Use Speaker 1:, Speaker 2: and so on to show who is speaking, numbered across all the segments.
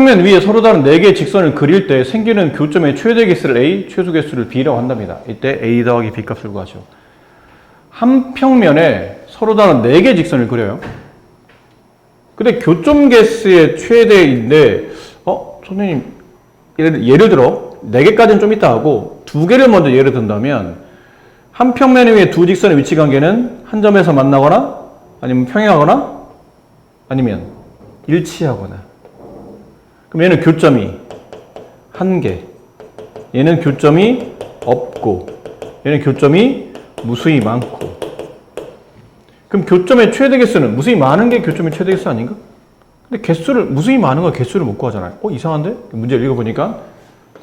Speaker 1: 평면 위에 서로 다른 4개의 직선을 그릴 때 생기는 교점의 최대 개수를 A, 최소 개수를 B라고 한답니다. 이때 A 더하기 B 값을 구하죠. 한 평면에 서로 다른 4개의 직선을 그려요. 근데 교점 개수의 최대인데, 선생님, 예를 들어, 4개까지는 좀 이따 하고, 2개를 먼저 예를 든다면, 한 평면 위에 두 직선의 위치 관계는 한 점에서 만나거나, 아니면 평행하거나, 아니면 일치하거나. 그럼 얘는 교점이 1개, 얘는 교점이 없고, 얘는 교점이 무수히 많고. 그럼 교점의 최대 개수는 무수히 많은 게 교점의 최대 개수 아닌가? 근데 개수를, 무수히 많은 거 개수를 못 구하잖아요. 이상한데? 문제를 읽어보니까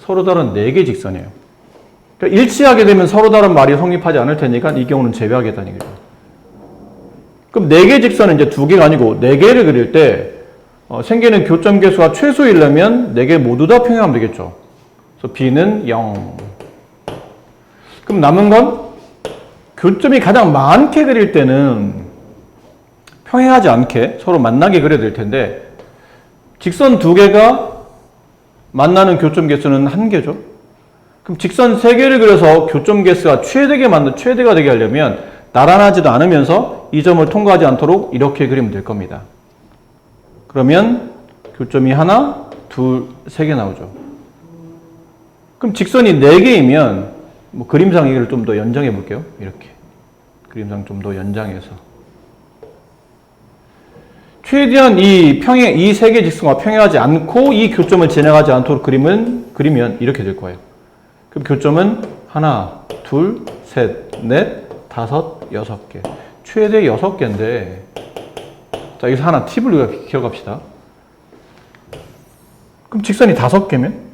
Speaker 1: 서로 다른 4개 직선이에요. 그러니까 일치하게 되면 서로 다른 말이 성립하지 않을 테니까 이 경우는 제외하겠다는 얘기죠. 그럼 4개 직선은 이제 2개가 아니고 4개를 그릴 때 생기는 교점 개수가 최소이려면 4개 모두 다 평행하면 되겠죠. 그래서 B는 0. 그럼 남은 건 교점이 가장 많게 그릴 때는 평행하지 않게 서로 만나게 그려야 될 텐데 직선 2개가 만나는 교점 개수는 1개죠. 그럼 직선 3개를 그려서 교점 개수가 최대가 되게 하려면 나란하지도 않으면서 이 점을 통과하지 않도록 이렇게 그리면 될 겁니다. 그러면 교점이 1, 2, 3개 나오죠. 그럼 직선이 4개이면 그림상 얘기를 좀 더 연장해 볼게요. 이렇게. 그림상 좀 더 연장해서. 최대한 이 3개 직선과 평행하지 않고 이 교점을 지나가지 않도록 그리면 이렇게 될 거예요. 그럼 교점은 1, 2, 셋, 넷, 5, 6개. 최대 6개인데, 자, 여기서 하나 팁을 우리가 기억합시다. 그럼 직선이 5개면?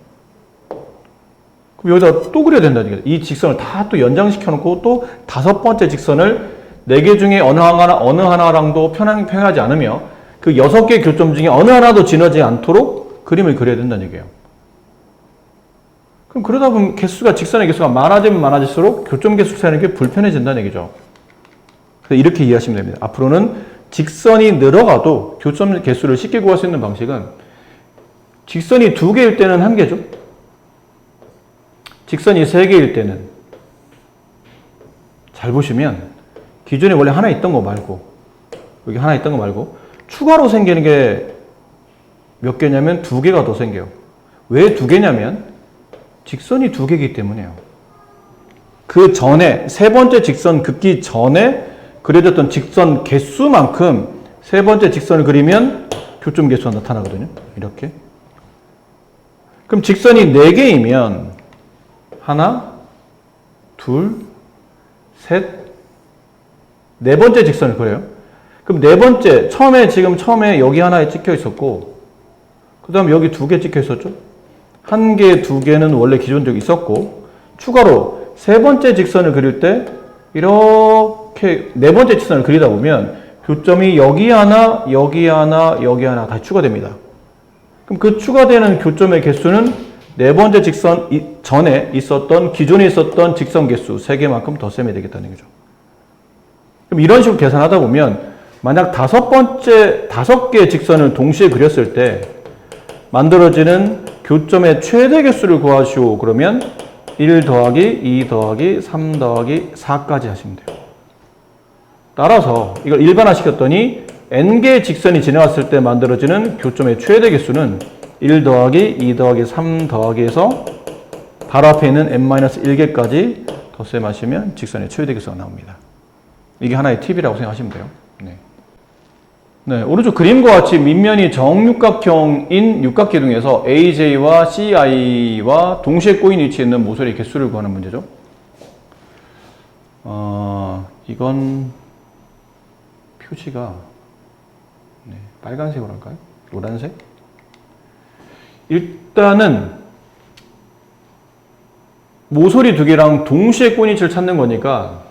Speaker 1: 그럼 여기다 또 그려야 된다는 얘기죠. 이 직선을 다 또 연장시켜 놓고 또 5번째 직선을 4개 중에 어느 하나랑도 평행하지 않으며 그 6개 교점 중에 어느 하나도 지나지 않도록 그림을 그려야 된다는 얘기예요. 그럼 그러다 보면 직선의 개수가 많아지면 많아질수록 교점 개수 세는 게 불편해진다는 얘기죠. 그래서 이렇게 이해하시면 됩니다. 앞으로는 직선이 늘어가도 교점 개수를 쉽게 구할 수 있는 방식은 직선이 2개일 때는 1개죠. 직선이 3개일 때는 잘 보시면 기존에 원래 하나 있던 거 말고 여기 하나 있던 거 말고 추가로 생기는 게 몇 개냐면 2개가 더 생겨요. 왜 2개냐면 직선이 2개이기 때문이에요. 그 전에 세 번째 직선 긋기 전에 그려졌던 직선 개수만큼 세 번째 직선을 그리면 교점 개수가 나타나거든요. 이렇게. 그럼 직선이 4개이면 하나, 둘, 셋, 4번째 직선을 그려요. 그럼 4번째, 처음에 여기 하나에 찍혀 있었고, 그 다음 여기 2개 찍혀 있었죠? 1개, 2개는 원래 기존적으로 있었고, 추가로 3번째 직선을 그릴 때, 이렇게 4번째 직선을 그리다 보면, 교점이 여기 하나, 여기 하나, 여기 하나 다 추가됩니다. 그럼 그 추가되는 교점의 개수는 4번째 직선 전에 기존에 있었던 직선 개수 3개만큼 더 세면 되겠다는 거죠. 그럼 이런 식으로 계산하다 보면, 만약 5개의 직선을 동시에 그렸을 때, 만들어지는 교점의 최대 개수를 구하시오. 그러면 1 더하기 2 더하기 3 더하기 4까지 하시면 돼요. 따라서 이걸 일반화시켰더니 n개의 직선이 지나갔을 때 만들어지는 교점의 최대 개수는 1 더하기 2 더하기 3 더하기 해서 바로 앞에 있는 n-1개까지 덧셈하시면 직선의 최대 개수가 나옵니다. 이게 하나의 팁이라고 생각하시면 돼요. 네, 오른쪽 그림과 같이 밑면이 정육각형인 육각기둥에서 AJ와 CI와 동시에 꼬인 위치에 있는 모서리 개수를 구하는 문제죠. 이건 표지가 빨간색으로 할까요? 노란색? 일단은 모서리 2개랑 동시에 꼬인 위치를 찾는 거니까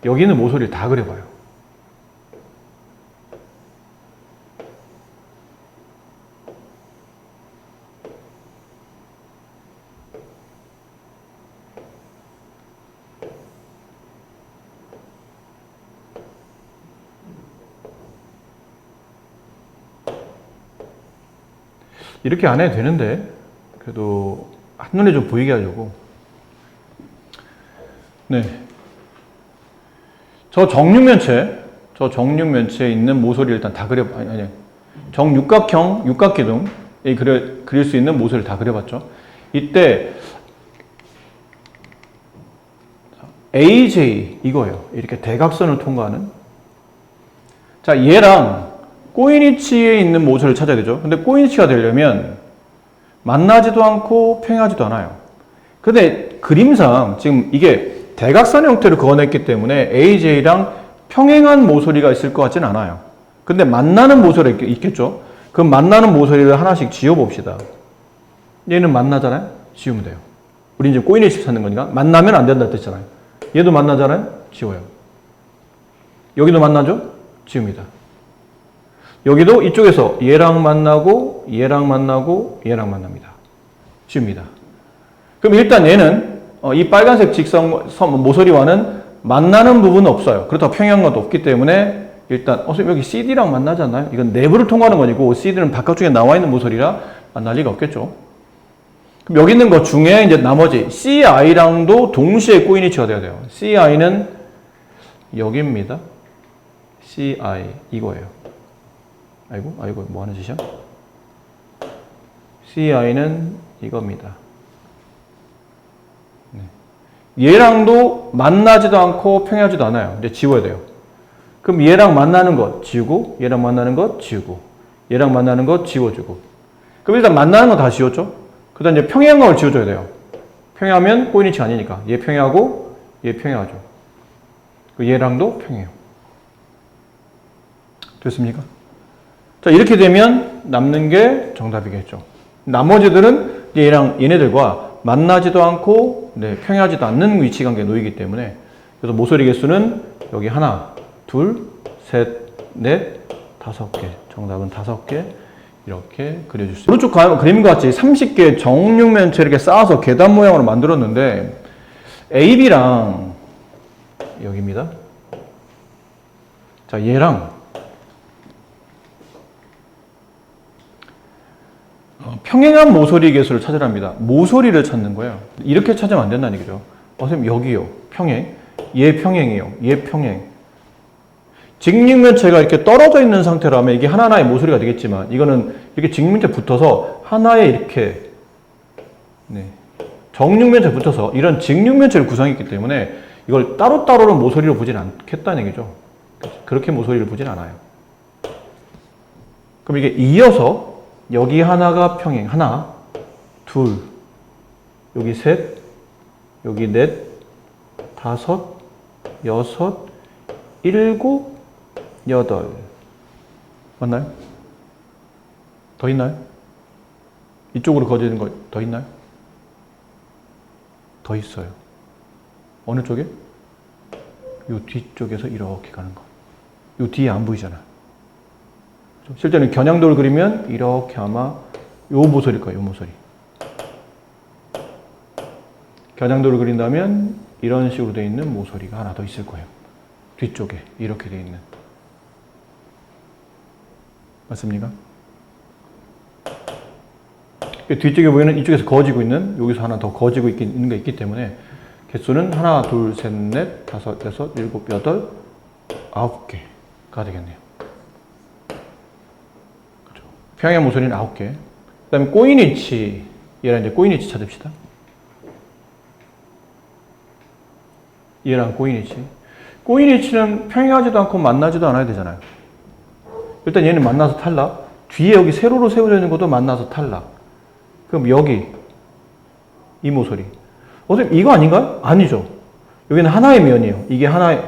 Speaker 1: 여기는 모서리를 다 그려봐요. 이렇게 안 해도 되는데 그래도 한눈에 좀 보이게 하려고. 네. 저 정육면체에 있는 모서리 일단 다 아니 정육각형 육각기둥 그릴 수 있는 모서리를 다 그려봤죠. 이때 AJ 이거예요. 이렇게 대각선을 통과하는. 자, 얘랑 꼬이니치에 있는 모서리를 찾아야 되죠. 근데 꼬이니치가 되려면 만나지도 않고 평행하지도 않아요. 근데 그림상 지금 이게 대각선 형태를 그어냈기 때문에 AJ랑 평행한 모서리가 있을 것 같지는 않아요. 근데 만나는 모서리가 있겠죠. 그럼 만나는 모서리를 하나씩 지워봅시다. 얘는 만나잖아요. 지우면 돼요. 우리 이제 꼬이니치 찾는 거니까 만나면 안 된다 뜻이잖아요. 얘도 만나잖아요. 지워요. 여기도 만나죠? 지웁니다. 여기도 이쪽에서 얘랑 만나고 얘랑 만나고 얘랑 만납니다. 지웁니다. 그럼 일단 얘는 이 빨간색 직선 모서리와는 만나는 부분은 없어요. 그렇다고 평행한 것도 없기 때문에 일단 선생님 여기 CD랑 만나지 않나요? 이건 내부를 통과하는 거니고 CD는 바깥쪽에 나와 있는 모서리라 만날 리가 없겠죠. 그럼 여기 있는 것 중에 이제 나머지 CI랑도 동시에 꼬이니치가 돼야 돼요. CI는 여기입니다. CI 이거예요. 아이고 뭐 하는 짓이야? CI는 이겁니다. 네. 얘랑도 만나지도 않고 평행하지도 않아요. 이제 지워야 돼요. 그럼 얘랑 만나는 것 지우고 얘랑 만나는 것 지우고 얘랑 만나는 것 지워주고. 그럼 일단 만나는 거 다 지웠죠? 그 다음 이제 평행한 걸 지워줘야 돼요. 평행하면 꼬이니치 아니니까. 얘 평행하고 얘 평행하죠. 얘랑도 평행해요. 됐습니까? 자, 이렇게 되면 남는 게 정답이겠죠. 나머지들은 얘네들과 만나지도 않고 평행하지도 않는 위치 관계에 놓이기 때문에 그래서 모서리 개수는 여기 하나, 둘, 셋, 넷, 5개. 정답은 5개. 이렇게 그려줄 수 있어요. 오른쪽 그림과 같이 30개의 정육면체 이렇게 쌓아서 계단 모양으로 만들었는데 AB랑 여기입니다. 자, 얘랑 평행한 모서리 개수를 찾으랍니다. 모서리를 찾는 거예요. 이렇게 찾으면 안 된다는 얘기죠. 선생님 여기요. 평행. 얘 평행이요. 얘 평행. 직육면체가 이렇게 떨어져 있는 상태라면 이게 하나하나의 모서리가 되겠지만 이거는 이렇게 직육면체 붙어서 하나에 이렇게 정육면체 붙어서 이런 직육면체를 구성했기 때문에 이걸 따로따로는 모서리로 보진 않겠다는 얘기죠. 그렇게 모서리를 보진 않아요. 그럼 이게 이어서 여기 하나가 평행. 하나, 둘, 여기 셋, 여기 넷, 5, 6, 7, 8. 맞나요? 더 있나요? 이쪽으로 거지는 거 더 있나요? 더 있어요. 어느 쪽에? 요 뒤쪽에서 이렇게 가는 거. 요 뒤에 안 보이잖아요. 실제는 겨냥도를 그리면 이렇게 아마 요 모서리일 거예요. 요 모서리. 겨냥도를 그린다면 이런 식으로 되어 있는 모서리가 하나 더 있을 거예요. 뒤쪽에 이렇게 되어 있는. 맞습니까? 뒤쪽에 보이는 이쪽에서 거지고 있는 여기서 하나 더 거지고 있는 게 있기 때문에 개수는 하나, 둘, 셋, 넷, 5, 6, 7, 8, 9개가 되겠네요. 그렇죠. 평행 모서리는 9개. 그 다음에 꼬이니치. 얘랑 이제 꼬이니치 찾읍시다. 얘랑 꼬이니치. 꼬이니치는 평행하지도 않고 만나지도 않아야 되잖아요. 일단 얘는 만나서 탈락. 뒤에 여기 세로로 세워져 있는 것도 만나서 탈락. 그럼 여기 이 모서리. 선생님 이거 아닌가요? 아니죠. 여기는 하나의 면이에요. 이게 하나의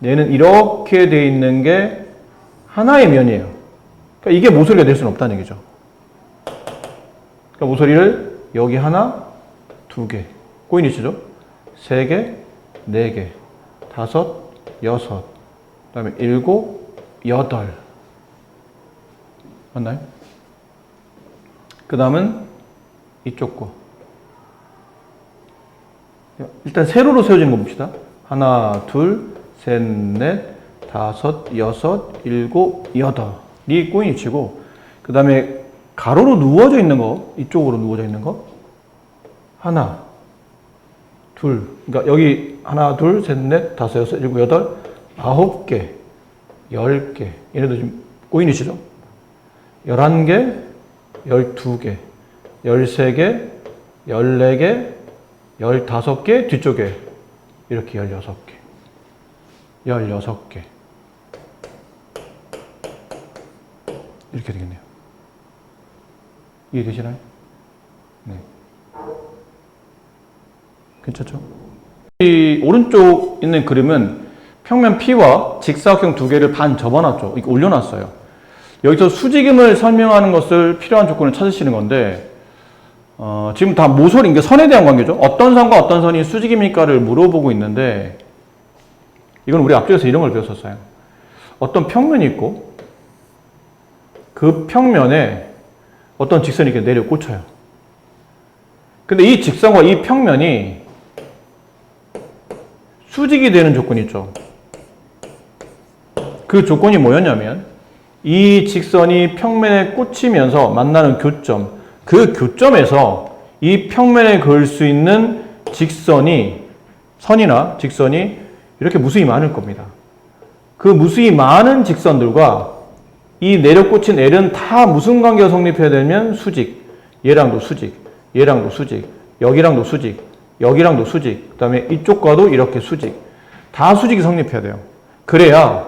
Speaker 1: 얘는 이렇게 돼 있는 게 하나의 면이에요. 그러니까 이게 모서리가 될 수는 없다는 얘기죠. 그러니까 모서리를 여기 하나, 2개. 꼬이니치죠? 3개, 4개, 5, 6, 그 다음에 7, 8. 맞나요? 그 다음은 이쪽 거. 일단 세로로 세워지는 거 봅시다. 하나, 둘, 셋, 넷, 5, 6, 7, 8이 꼬이니치고 그 다음에 가로로 누워져 있는 거, 이쪽으로 누워져 있는 거, 하나, 둘, 그러니까 여기 하나, 둘, 셋, 넷, 다섯, 여섯, 일곱, 여덟, 9개, 10개, 얘네도 지금 꼬인이시죠? 11개, 12개, 13개, 14개, 15개, 뒤쪽에 이렇게 16개, 16개 이렇게 되겠네요. 이해되시나요? 네. 괜찮죠? 이 오른쪽 있는 그림은 평면 P와 직사각형 두 개를 반 접어놨죠. 이렇게 올려놨어요. 여기서 수직임을 설명하는 것을 필요한 조건을 찾으시는 건데 지금 다 모서리, 이게 선에 대한 관계죠. 어떤 선과 어떤 선이 수직입니까를 물어보고 있는데 이건 우리 앞쪽에서 이런 걸 배웠었어요. 어떤 평면이 있고 그 평면에 어떤 직선이 이렇게 내려 꽂혀요. 근데 이 직선과 이 평면이 수직이 되는 조건이 있죠. 그 조건이 뭐였냐면 이 직선이 평면에 꽂히면서 만나는 교점, 그 교점에서 이 평면에 그을 수 있는 직선이, 선이나 직선이 이렇게 무수히 많을 겁니다. 그 무수히 많은 직선들과 이 내려 꽂힌 L은 다 무슨 관계가 성립해야 되면 수직, 얘랑도 수직, 얘랑도 수직, 여기랑도 수직, 여기랑도 수직, 그 다음에 이쪽과도 이렇게 수직, 다 수직이 성립해야 돼요. 그래야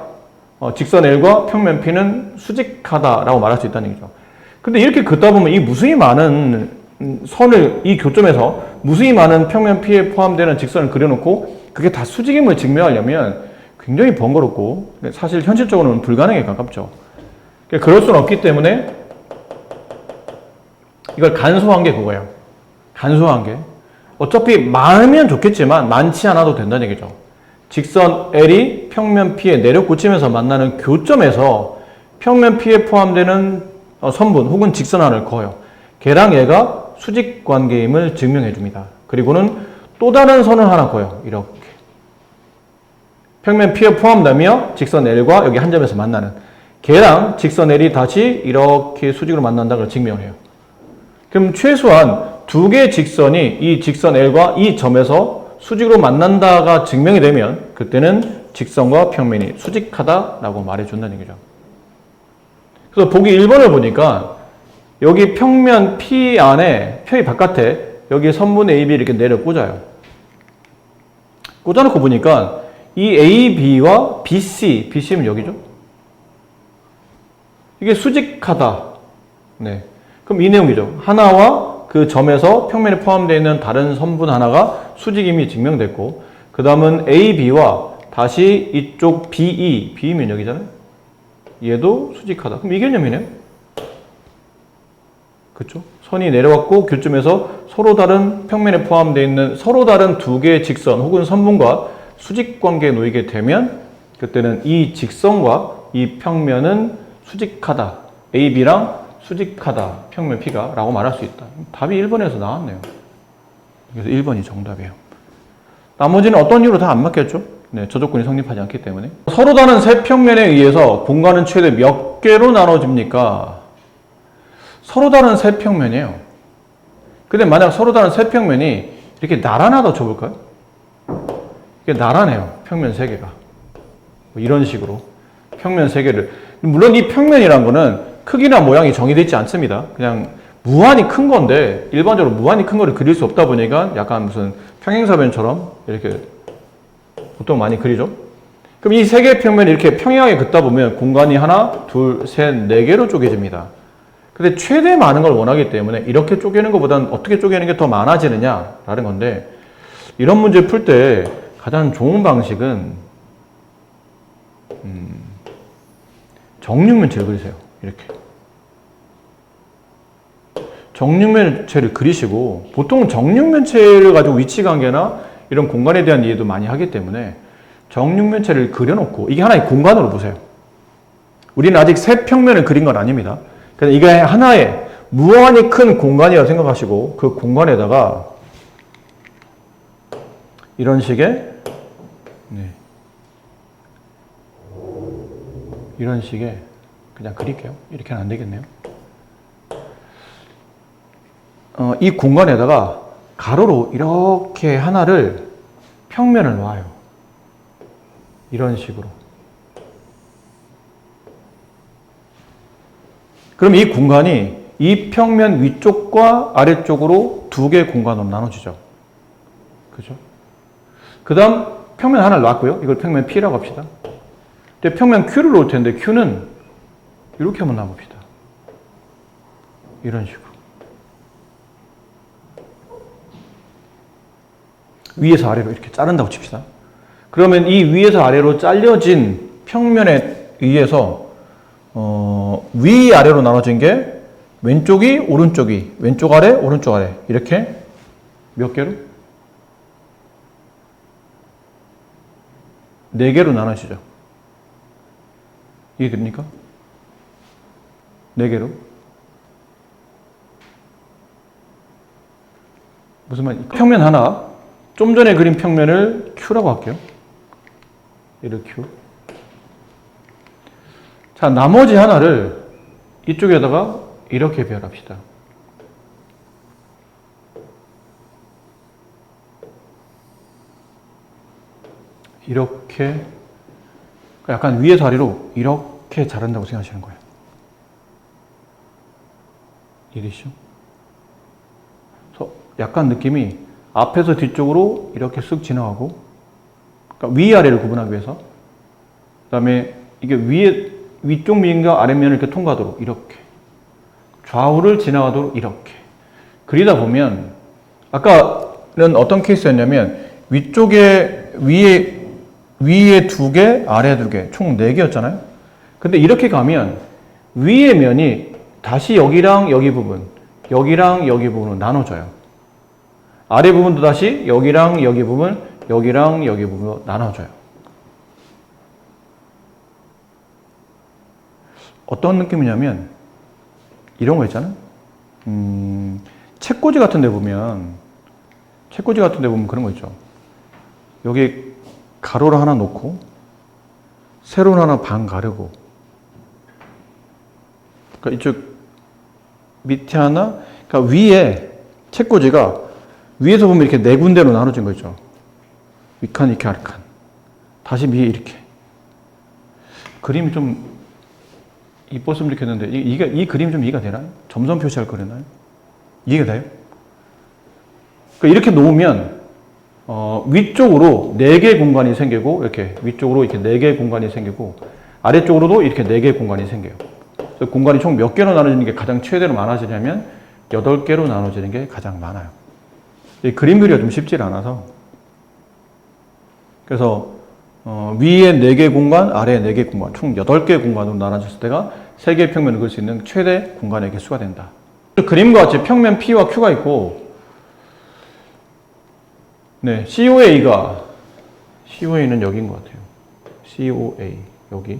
Speaker 1: 직선 L과 평면 P는 수직하다라고 말할 수 있다는 얘기죠. 근데 이렇게 긋다 보면 이 무수히 많은 선을, 이 교점에서 무수히 많은 평면 P에 포함되는 직선을 그려놓고 그게 다 수직임을 증명하려면 굉장히 번거롭고 사실 현실적으로는 불가능에 가깝죠. 그럴 수는 없기 때문에 이걸 간소한 게 그거예요. 간소한 게. 어차피 많으면 좋겠지만 많지 않아도 된다는 얘기죠. 직선 L이 평면 P에 내려 꽂히면서 만나는 교점에서 평면 P에 포함되는 선분 혹은 직선 하나를 그어요. 걔랑 얘가 수직 관계임을 증명해 줍니다. 그리고는 또 다른 선을 하나 그어요. 이렇게. 평면 P에 포함되며 직선 L과 여기 한 점에서 만나는 걔랑 직선 L이 다시 이렇게 수직으로 만난다는 걸 증명을 해요. 그럼 최소한 두 개의 직선이 이 직선 L과 이 점에서 수직으로 만난다가 증명이 되면 그때는 직선과 평면이 수직하다라고 말해준다는 얘기죠. 그래서 보기 1번을 보니까 여기 평면 P 안에, P 바깥에 여기 선분 AB 이렇게 내려 꽂아요. 꽂아놓고 보니까 이 AB와 BC는 여기죠. 이게 수직하다. 네. 그럼 이 내용이죠. 하나와 그 점에서 평면에 포함되어 있는 다른 선분 하나가 수직임이 증명됐고, 그 다음은 AB와 다시 이쪽 BE, B면 여기잖아요. 얘도 수직하다. 그럼 이 개념이네요. 그쵸? 선이 내려왔고 교점에서 서로 다른 평면에 포함되어 있는 서로 다른 두 개의 직선 혹은 선분과 수직 관계에 놓이게 되면 그때는 이 직선과 이 평면은 수직하다. AB랑 수직하다. 평면 P가 라고 말할 수 있다. 답이 1번에서 나왔네요. 그래서 1번이 정답이에요. 나머지는 어떤 이유로 다 안 맞겠죠? 네, 저 조건이 성립하지 않기 때문에. 서로 다른 세 평면에 의해서 공간은 최대 몇 개로 나눠집니까? 서로 다른 세 평면이에요. 근데 만약 서로 다른 세 평면이 이렇게 나란하다 쳐볼까요? 이게 나란해요. 평면 세 개가. 뭐 이런 식으로. 평면 세 개를. 물론 이 평면이란 거는 크기나 모양이 정의되어 있지 않습니다. 그냥 무한히 큰 건데 일반적으로 무한히 큰 거를 그릴 수 없다 보니까 약간 무슨 평행사변처럼 이렇게 보통 많이 그리죠. 그럼 이 세 개의 평면이 이렇게 평행하게 긋다 보면 공간이 하나, 둘, 셋, 네 개로 쪼개집니다. 근데 최대 많은 걸 원하기 때문에 이렇게 쪼개는 것보다는 어떻게 쪼개는 게 더 많아지느냐라는 건데 이런 문제를 풀 때 가장 좋은 방식은 정육면체를 그리세요. 이렇게. 정육면체를 그리시고 보통 정육면체를 가지고 위치관계나 이런 공간에 대한 이해도 많이 하기 때문에 정육면체를 그려놓고 이게 하나의 공간으로 보세요. 우리는 아직 세 평면을 그린 건 아닙니다. 그래서 이게 하나의 무한히 큰 공간이라고 생각하시고 그 공간에다가 이런 식의 이런 식의 그냥 그릴게요. 이렇게는 안 되겠네요. 이 공간에다가 가로로 이렇게 하나를 평면을 놔요. 이런 식으로. 그럼 이 공간이 이 평면 위쪽과 아래쪽으로 두 개의 공간으로 나눠지죠. 그죠? 그 다음 평면 하나를 놨고요. 이걸 평면 P라고 합시다. 근데 평면 Q를 놓을 텐데 Q는 이렇게 한번 놔봅시다. 이런 식으로. 위에서 아래로 이렇게 자른다고 칩시다. 그러면 이 위에서 아래로 잘려진 평면에 의해서 위아래로 나눠진 게 왼쪽이 오른쪽이 왼쪽 아래 오른쪽 아래 이렇게 몇 개로? 4개로 나눠지죠. 이해됩니까? 4개로. 무슨 말입니까? 평면 하나, 좀 전에 그린 평면을 Q라고 할게요. 얘를 Q. 자, 나머지 하나를 이쪽에다가 이렇게 배열합시다. 이렇게 약간 위에서 아래로 이렇게 자른다고 생각하시는 거예요. 이해되시죠? 그래서 약간 느낌이 앞에서 뒤쪽으로 이렇게 쓱 지나가고, 그러니까 위아래를 구분하기 위해서, 그 다음에 이게 위쪽 면과 아랫면을 이렇게 통과하도록 이렇게, 좌우를 지나가도록 이렇게 그리다 보면, 아까는 어떤 케이스였냐면 위쪽에 위에 2개, 아래 2개, 총 4개였잖아요. 근데 이렇게 가면 위의 면이 다시 여기랑 여기 부분, 여기랑 여기 부분으로 나눠져요. 아래 부분도 다시 여기랑 여기 부분, 여기랑 여기 부분으로 나눠져요. 어떤 느낌이냐면 이런 거 있잖아요. 책꽂이 같은 데 보면 그런 거 있죠. 여기 가로를 하나 놓고 세로를 하나 반 가르고, 그러니까 이쪽 밑에 하나, 그러니까 위에 책꽂이가 위에서 보면 이렇게 4군데로 나눠진 거 있죠. 윗칸 이렇게 아랫칸, 다시 위에 이렇게. 그림이 좀 이뻤으면 좋겠는데 이 그림이 좀 이해가 되나요? 점선 표시할 거랬나요? 이해가 돼요? 그러니까 이렇게 놓으면 위쪽으로 4개의 공간이 생기고, 이렇게 위쪽으로 이렇게 4개의 공간이 생기고, 아래쪽으로도 이렇게 4개의 공간이 생겨요. 그래서 공간이 총 몇 개로 나눠지는 게 가장 최대로 많아지냐면 8개로 나눠지는 게 가장 많아요. 이 그림 그리기가 좀 쉽지 않아서, 그래서 위에 4개 공간, 아래에 4개 공간, 총 8개의 공간으로 나눠졌을 때가 3개의 평면을 그릴 수 있는 최대 공간의 개수가 된다. 그림과 같이 평면 P와 Q가 있고, 네, COA는 여기인 것 같아요. COA, 여기.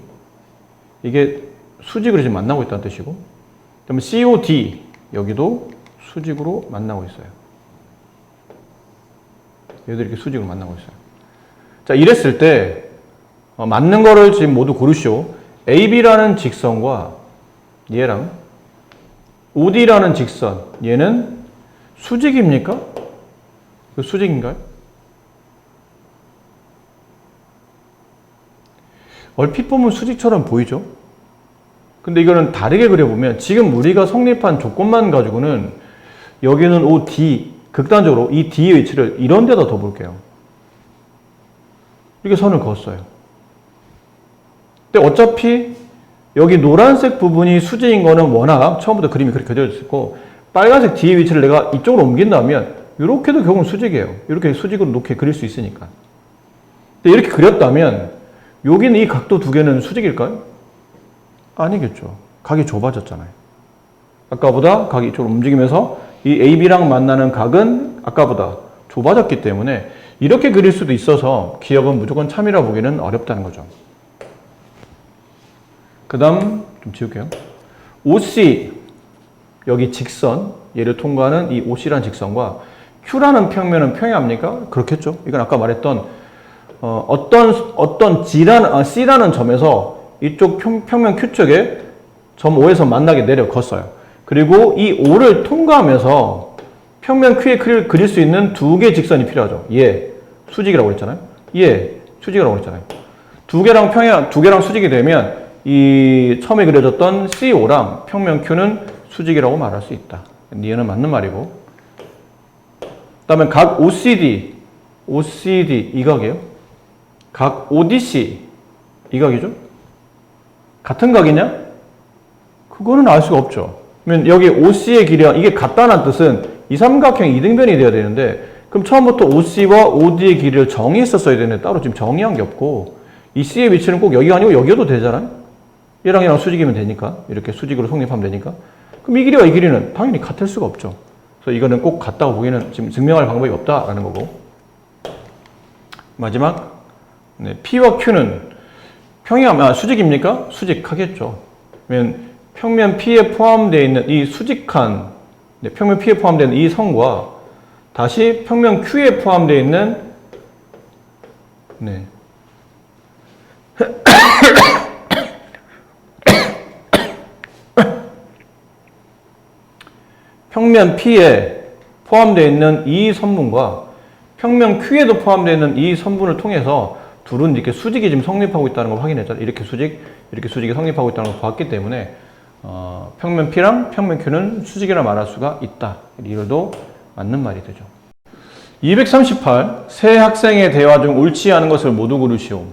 Speaker 1: 이게 수직으로 지금 만나고 있다는 뜻이고, 그다음에 COD, 여기도 수직으로 만나고 있어요. 얘들 이렇게 수직으로 만나고 있어요. 자, 이랬을 때, 맞는 거를 지금 모두 고르시오. AB라는 직선과 얘랑 OD라는 직선, 얘는 수직입니까? 수직인가요? 얼핏 보면 수직처럼 보이죠? 근데 이거는 다르게 그려보면, 지금 우리가 성립한 조건만 가지고는 여기는 OD, 극단적으로 이 D의 위치를 이런 데다 더 볼게요. 이렇게 선을 그었어요. 근데 어차피 여기 노란색 부분이 수직인 거는 워낙 처음부터 그림이 그렇게 그려져 있고, 빨간색 D의 위치를 내가 이쪽으로 옮긴다면 이렇게도 결국은 수직이에요. 이렇게 수직으로 놓게 그릴 수 있으니까. 근데 이렇게 그렸다면 여기는 이 각도 2개는 수직일까요? 아니겠죠. 각이 좁아졌잖아요. 아까보다 각이 이쪽으로 움직이면서 이 AB랑 만나는 각은 아까보다 좁아졌기 때문에 이렇게 그릴 수도 있어서 기억은 무조건 참이라 보기는 어렵다는 거죠. 그 다음 좀 지울게요. OC, 여기 직선, 얘를 통과하는 이 OC라는 직선과 Q라는 평면은 평행합니까? 그렇겠죠. 이건 아까 말했던 어떤 C라는 점에서 이쪽 평면 Q쪽에 점 O에서 만나게 내려 걷어요. 그리고 이 O를 통과하면서 평면 Q에 그릴 수 있는 두 개의 직선이 필요하죠. 얘 수직이라고 그랬잖아요. 얘 수직이라고 그랬잖아요. 두 개랑 수직이 되면 이 처음에 그려졌던 CO랑 평면 Q는 수직이라고 말할 수 있다. 얘는 맞는 말이고. 그다음에 각 OCD 이 각이에요. 각 ODC 이 각이죠. 같은 각이냐? 그거는 알 수가 없죠. 그러면 여기 OC의 길이와 이게 같다는 뜻은 이 삼각형 이등변이 돼야 되는데 그럼 처음부터 OC와 OD의 길이를 정의했었어야 되는데 따로 지금 정의한 게 없고 이 C의 위치는 꼭 여기가 아니고 여기여도 되잖아요. 얘랑 수직이면 되니까 이렇게 수직으로 성립하면 되니까 그럼 이 길이와 이 길이는 당연히 같을 수가 없죠. 그래서 이거는 꼭 같다고 보기는 지금 증명할 방법이 없다라는 거고. 마지막 P와 Q는 수직입니까? 수직하겠죠. 그러면 평면 P에 포함되어 있는 이 수직한 평면 P에 포함되어 있는 이 선과 다시 평면 Q에 포함되어 있는 평면 P에 포함되어 있는 이 선분과 평면 Q에도 포함되어 있는 이 선분을 통해서 둘은 이렇게 수직이 지금 성립하고 있다는 걸 확인했잖아요. 이렇게 수직이 성립하고 있다는 걸 봤기 때문에 평면 P랑 평면 Q는 수직이라 말할 수가 있다. 이걸도 맞는 말이 되죠. 238. 세 학생의 대화 중 옳지 않은 것을 모두 고르시오.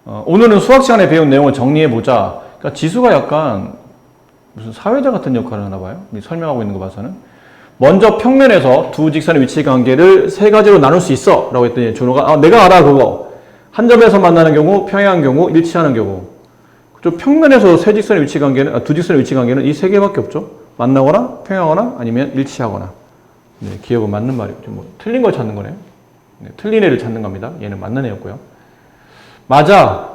Speaker 1: 오늘은 수학 시간에 배운 내용을 정리해보자. 그러니까 지수가 약간 무슨 사회자 같은 역할을 하나 봐요. 설명하고 있는 거 봐서는. 먼저 평면에서 두 직선의 위치 관계를 세 가지로 나눌 수 있어 라고 했더니 준호가 내가 알아 그거. 한 점에서 만나는 경우, 평행한 경우, 일치하는 경우. 좀 평면에서 세 직선의 위치 관계는 두 직선의 위치 관계는 이 세 개밖에 없죠. 만나거나 평행하거나 아니면 일치하거나. 네, 기억은 맞는 말이죠. 뭐 틀린 걸 찾는 거네요. 네, 틀린 애를 찾는 겁니다. 얘는 맞는 애였고요. 맞아.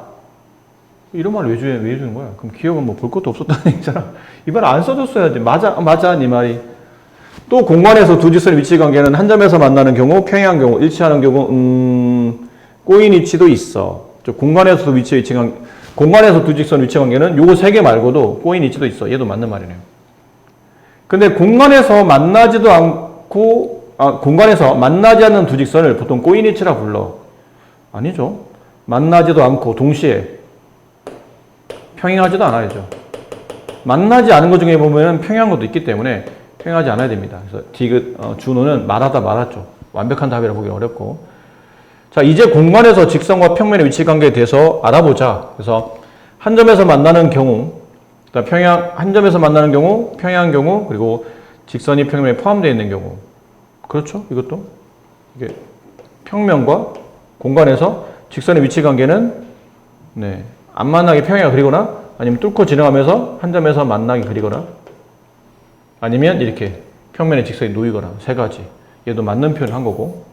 Speaker 1: 이런 말을 왜 주는 거야? 그럼 기억은 뭐 볼 것도 없었다는 얘기잖아. 이 말 안 써줬어야지. 맞아, 네 말이. 또 공간에서 두 직선의 위치 관계는 한 점에서 만나는 경우, 평행한 경우, 일치하는 경우, 꼬인 위치도 있어. 공간에서 두 직선 위치 관계는 요거 세 개 말고도 꼬인 위치도 있어. 얘도 맞는 말이네요. 근데 공간에서 만나지 않는 두 직선을 보통 꼬인 위치라 불러. 아니죠. 만나지도 않고 동시에 평행하지도 않아야죠. 만나지 않은 것 중에 보면 평행한 것도 있기 때문에 평행하지 않아야 됩니다. 그래서 준호는 말았죠. 완벽한 답이라 보기 어렵고. 자, 이제 공간에서 직선과 평면의 위치 관계에 대해서 알아보자. 그래서 한 점에서 만나는 경우, 한 점에서 만나는 경우, 평행한 경우, 그리고 직선이 평면에 포함되어 있는 경우. 그렇죠? 이것도. 이게 평면과 공간에서 직선의 위치 관계는 안 만나게 평행하게 그리거나 아니면 뚫고 지나가면서 한 점에서 만나게 그리거나 아니면 이렇게 평면에 직선이 놓이거나 세 가지. 얘도 맞는 표현을 한 거고.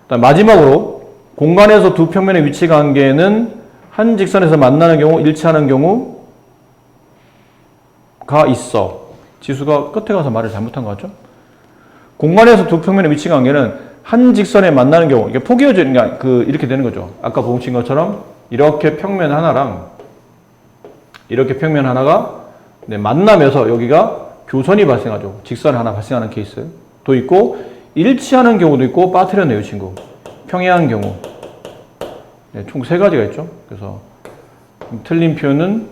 Speaker 1: 마지막으로 공간에서 두 평면의 위치 관계는 한 직선에서 만나는 경우, 일치하는 경우가 있어. 지수가 끝에 가서 말을 잘못한 거 같죠? 공간에서 두 평면의 위치 관계는 한 직선에 만나는 경우, 이게 포개어지는 이렇게 되는 거죠. 아까 보신 것처럼 이렇게 평면 하나랑 이렇게 평면 하나가 만나면서 여기가 교선이 발생하죠. 직선 하나 발생하는 케이스도 있고 일치하는 경우도 있고 빠뜨렸네요, 친구. 평행한 경우. 총 세 가지가 있죠. 그래서 틀린 표현은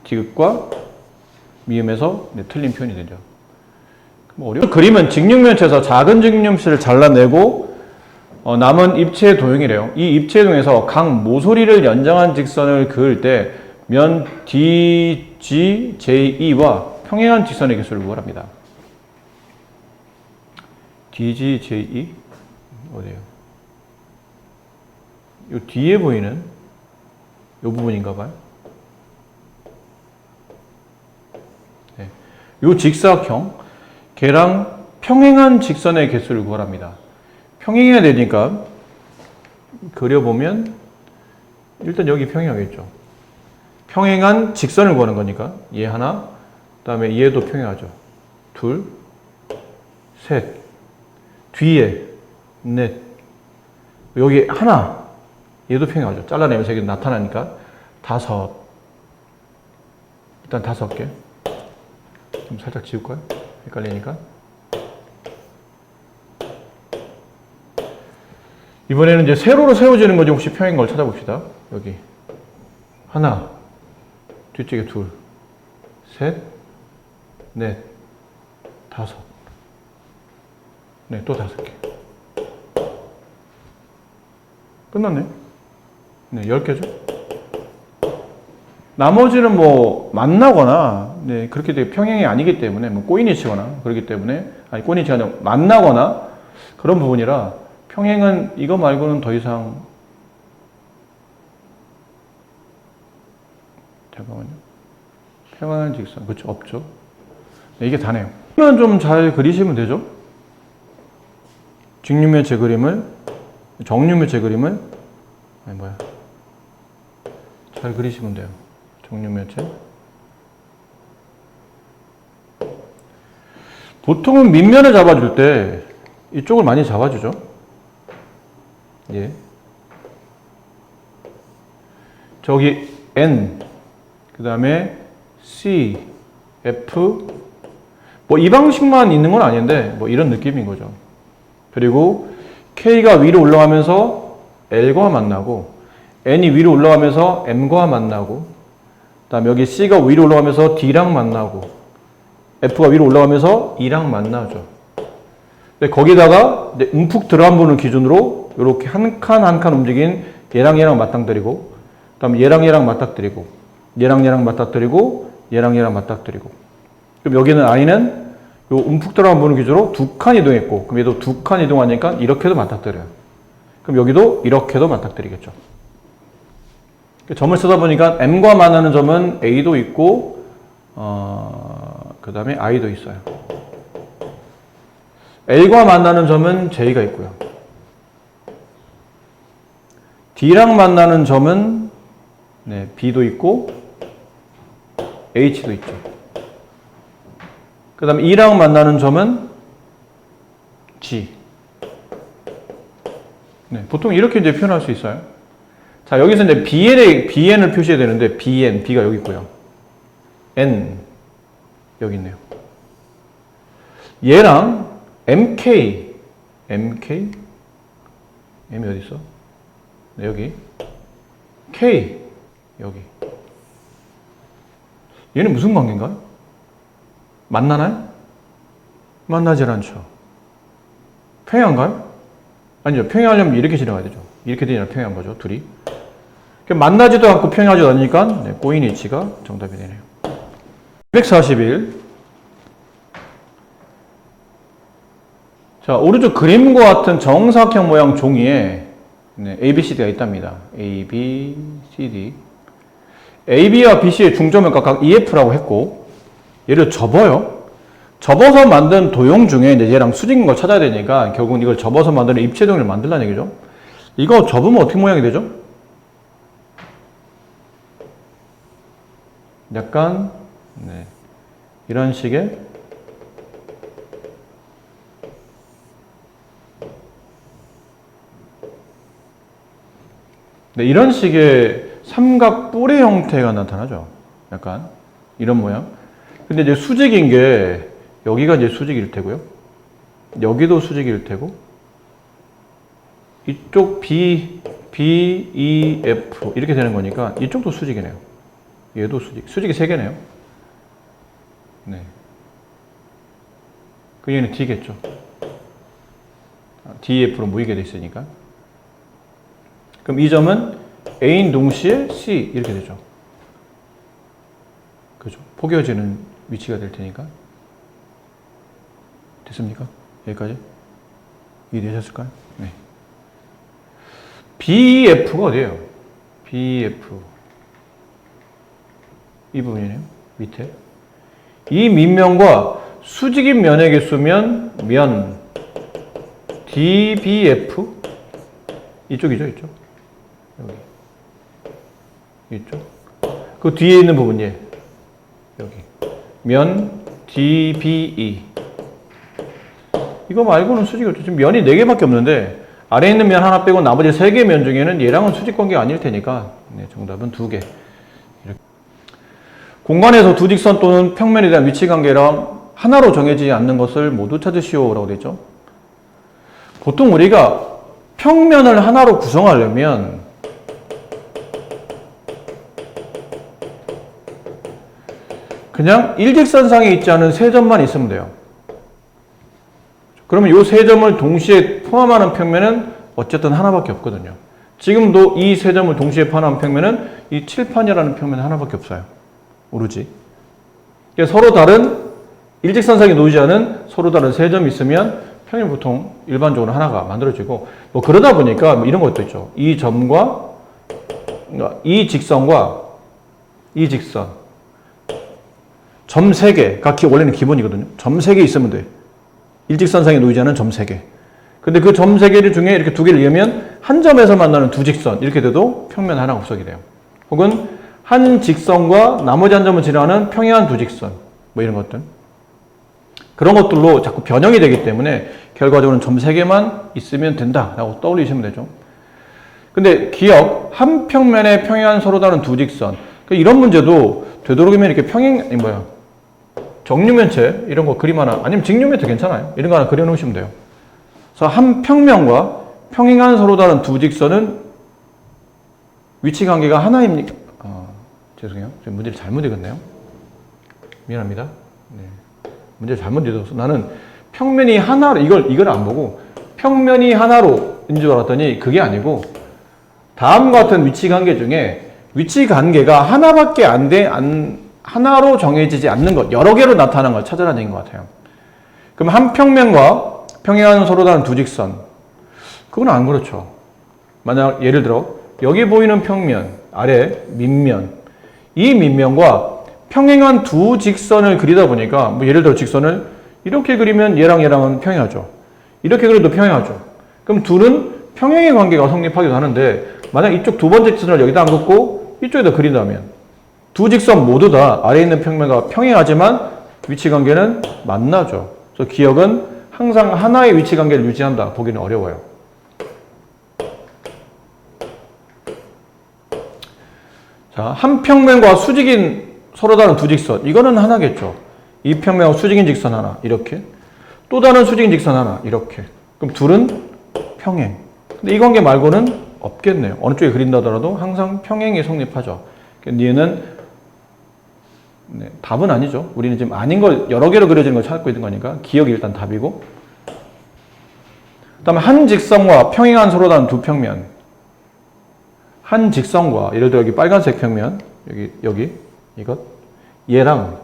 Speaker 1: 디귿과 미음에서 틀린 표현이 되죠. 그림은 직육면체에서 작은 직육면체를 잘라내고 남은 입체 도형이래요. 이 입체 도형에서 각 모서리를 연장한 직선을 그을 때 면 DGJE와 평행한 직선의 개수를 구하랍니다. DGJE 어디에요? 요 뒤에 보이는 요 부분인가 봐요. 요 직사각형 걔랑 평행한 직선의 개수를 구하랍니다. 평행해야 되니까 그려보면 일단 여기 평행하겠죠. 평행한 직선을 구하는 거니까 얘 하나, 그 다음에 얘도 평행하죠. 둘, 셋, 뒤에 넷, 여기 하나, 얘도 평행하죠. 잘라내면서 여기 나타나니까 다섯. 일단 5개. 좀 살짝 지울까요? 헷갈리니까. 이번에는 이제 세로로 세워지는 거지 혹시 평행인 걸 찾아봅시다. 여기 하나, 뒤쪽에 둘, 셋, 넷, 다섯. 네, 또 5개. 끝났네. 네, 10개죠. 나머지는 뭐 만나거나, 네, 그렇게 되게 평행이 아니기 때문에, 뭐 꼬인이 치거나 그렇기 때문에, 아니 꼬인이 치가 아니라 만나거나 그런 부분이라 평행은 이거 말고는 더 이상, 잠깐만요. 평행한 직선, 그렇죠, 없죠. 네, 이게 다네요. 그러면 좀 잘 그리시면 되죠. 직육면체 그림을, 정육면체 그림을, 아니 뭐야, 잘 그리시면 돼요. 정육면체. 보통은 밑면을 잡아줄 때 이쪽을 많이 잡아주죠. 예. 저기 N, 그 다음에 C, F, 뭐 이 방식만 있는 건 아닌데 뭐 이런 느낌인 거죠. 그리고 K가 위로 올라가면서 L과 만나고, N이 위로 올라가면서 M과 만나고, 그 다음에 여기 C가 위로 올라가면서 D랑 만나고, F가 위로 올라가면서 E랑 만나죠. 근데 거기다가 이제 움푹 들어간 부분을 기준으로 이렇게 한 칸 한 칸 움직인 얘랑 맞닥뜨리고, 그 다음에 얘랑 맞닥뜨리고, 얘랑 맞닥뜨리고, 얘랑 맞닥뜨리고. 그럼 여기는 I는 요 움푹 들어간 부분을 기준으로 2칸 이동했고, 그럼 얘도 2칸 이동하니까 이렇게도 맞닥뜨려요. 그럼 여기도 이렇게도 맞닥뜨리겠죠. 점을 쓰다 보니까 M과 만나는 점은 A도 있고, 그 다음에 I도 있어요. L과 만나는 점은 J가 있고요. D랑 만나는 점은 네, B도 있고, H도 있죠. 그 다음에 E랑 만나는 점은 G. 네, 보통 이렇게 이제 표현할 수 있어요. 자, 여기서 이제 BN을 표시해야 되는데, BN, B가 여기 있고요. N, 여기 있네요. 얘랑 MK, M이 어디 있어? 네, 여기. K, 여기. 얘는 무슨 관계인가요? 만나나요? 만나질 않죠. 평행한가요? 아니죠. 평행하려면 이렇게 지나가야 되죠. 이렇게 되냐 평행한 거죠. 둘이. 만나지도 않고 평행하지도 않으니까 네, 꼬인 위치가 정답이 되네요. 241. 자, 오른쪽 그림과 같은 정사각형 모양 종이에 네, ABCD가 있답니다. ABCD. AB와 BC의 중점을 각각 EF라고 했고, 얘를 접어요. 접어서 만든 도형 중에 이제 얘랑 수직인 걸 찾아야 되니까 결국은 이걸 접어서 만드는 입체도형을 만들라는 얘기죠. 이거 접으면 어떻게 모양이 되죠? 약간 네, 이런 식의 네, 이런 식의 삼각 뿔의 형태가 나타나죠. 약간 이런 모양. 근데 이제 수직인 게 여기가 이제 수직일 테고요. 여기도 수직일 테고, 이쪽 B, E, F 이렇게 되는 거니까 이쪽도 수직이네요. 얘도 수직이 3개네요. 네. 그 얘는 D겠죠. D, F로 모이게 돼 있으니까. 그럼 이 점은 A인 동시에 C 이렇게 되죠. 그죠? 포개어지는 위치가 될 테니까. 됐습니까? 여기까지? 이해되셨을까요? 네. BF가 어디예요? BF. 이 부분이네요. 밑에. 이 밑면과 수직인 면의 개수면 면 DBF 이쪽이죠, 이쪽. 여기. 이쪽. 그 뒤에 있는 부분이 여기. 면 DBE. 이거 말고는 수직이 없죠. 지금 면이 4개밖에 없는데 아래에 있는 면 하나 빼고 나머지 3개 면 중에는 얘랑은 수직 관계가 아닐 테니까 네, 정답은 2개. 이렇게. 공간에서 두 직선 또는 평면에 대한 위치 관계랑 하나로 정해지지 않는 것을 모두 찾으시오라고 되죠. 보통 우리가 평면을 하나로 구성하려면 그냥 일직선상에 있지 않은 세 점만 있으면 돼요. 그러면 이 세 점을 동시에 포함하는 평면은 어쨌든 하나밖에 없거든요. 지금도 이 세 점을 동시에 포함한 평면은 이 칠판이라는 평면 하나밖에 없어요. 오로지. 서로 다른 일직선상에 놓이지 않은 서로 다른 세 점이 있으면 평면 보통 일반적으로 하나가 만들어지고, 뭐 그러다 보니까 뭐 이런 것도 있죠. 이 점과 이 직선과 이 직선, 점 3개가 원래는 기본이거든요. 점 3개 있으면 돼. 일직선상에 놓이지 않은 점 3개. 근데 그 점 3개 중에 이렇게 2개를 이으면 한 점에서 만나는 두 직선, 이렇게 돼도 평면 하나가 구성이 돼요. 혹은 한 직선과 나머지 한 점을 지나는 평행한 두 직선, 뭐 이런 것들. 그런 것들로 자꾸 변형이 되기 때문에 결과적으로는 점 3개만 있으면 된다라고 떠올리시면 되죠. 근데 기억, 한 평면에 평행한 서로 다른 두 직선. 이런 문제도 되도록이면 이렇게 정육면체 이런 거 그림 하나, 아니면 직육면체 괜찮아요. 이런 거 하나 그려놓으시면 돼요. 그래서 한 평면과 평행한 서로 다른 두 직선은 위치 관계가 하나입니까? 죄송해요. 제가 문제를 잘못 읽었네요. 미안합니다. 네. 문제를 잘못 읽어서 나는 평면이 하나로, 이걸 안 보고 평면이 하나로인 줄 알았더니 그게 아니고 다음과 같은 위치 관계 중에 위치 관계가 하나밖에 하나로 정해지지 않는 것, 여러 개로 나타나는 걸 찾아라는 얘기인 것 같아요. 그럼 한 평면과 평행한 서로 다른 두 직선, 그건 안 그렇죠. 만약 예를 들어 여기 보이는 평면, 아래 밑면, 이 밑면과 평행한 두 직선을 그리다 보니까, 뭐 예를 들어 직선을 이렇게 그리면 얘랑은 평행하죠. 이렇게 그려도 평행하죠. 그럼 둘은 평행의 관계가 성립하기도 하는데, 만약 이쪽 두 번째 직선을 여기다 안 긋고 이쪽에다 그린다면 두 직선 모두 다 아래에 있는 평면과 평행하지만 위치 관계는 만나죠. 그래서 기억은 항상 하나의 위치 관계를 유지한다. 보기는 어려워요. 자, 한 평면과 수직인 서로 다른 두 직선. 이거는 하나겠죠. 이 평면과 수직인 직선 하나. 이렇게. 또 다른 수직인 직선 하나. 이렇게. 그럼 둘은 평행. 근데 이 관계 말고는 없겠네요. 어느 쪽에 그린다 하더라도 항상 평행이 성립하죠. 얘는 답은 아니죠. 우리는 지금 아닌 걸 여러 개로 그려지는 걸 찾고 있는 거니까 기억이 일단 답이고, 그 다음에 한 직선과 평행한 서로 다른 두 평면. 한 직선과, 예를 들어 여기 빨간색 평면, 여기 이것, 얘랑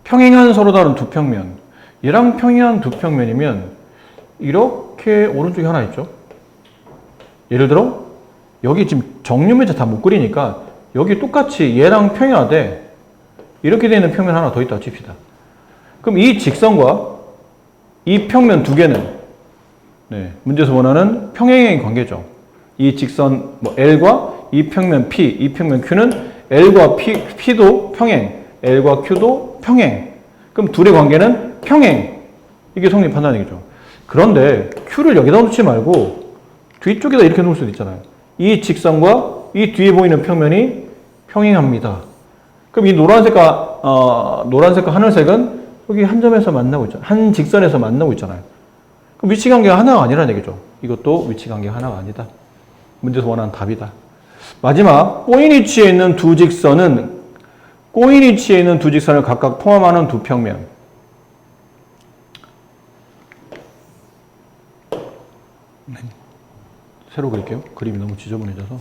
Speaker 1: 평행한 서로 다른 두 평면. 얘랑 평행한 두 평면이면 이렇게 오른쪽에 하나 있죠. 예를 들어 여기 지금 정육면체 다 못 그리니까 여기 똑같이 얘랑 평행하되 이렇게 되어 있는 평면 하나 더 있다고 칩시다. 그럼 이 직선과 이 평면 두 개는 문제에서 원하는 평행의 관계죠. 이 직선 L과 이 평면 P, 이 평면 Q는 L과 P도 평행, L과 Q도 평행. 그럼 둘의 관계는 평행. 이게 성립한다는 얘기죠. 그런데 Q를 여기다 놓지 말고 뒤쪽에다 이렇게 놓을 수도 있잖아요. 이 직선과 이 뒤에 보이는 평면이 평행합니다. 그럼 이 노란색과 하늘색은 여기 한 점에서 만나고 있잖아요. 한 직선에서 만나고 있잖아요. 그럼 위치관계가 하나가 아니라는 얘기죠. 이것도 위치관계가 하나가 아니다. 문제에서 원하는 답이다. 마지막, 꼬인 위치에 있는 두 직선은 꼬인 위치에 있는 두 직선을 각각 포함하는 두 평면. 새로 그릴게요. 그림이 너무 지저분해져서.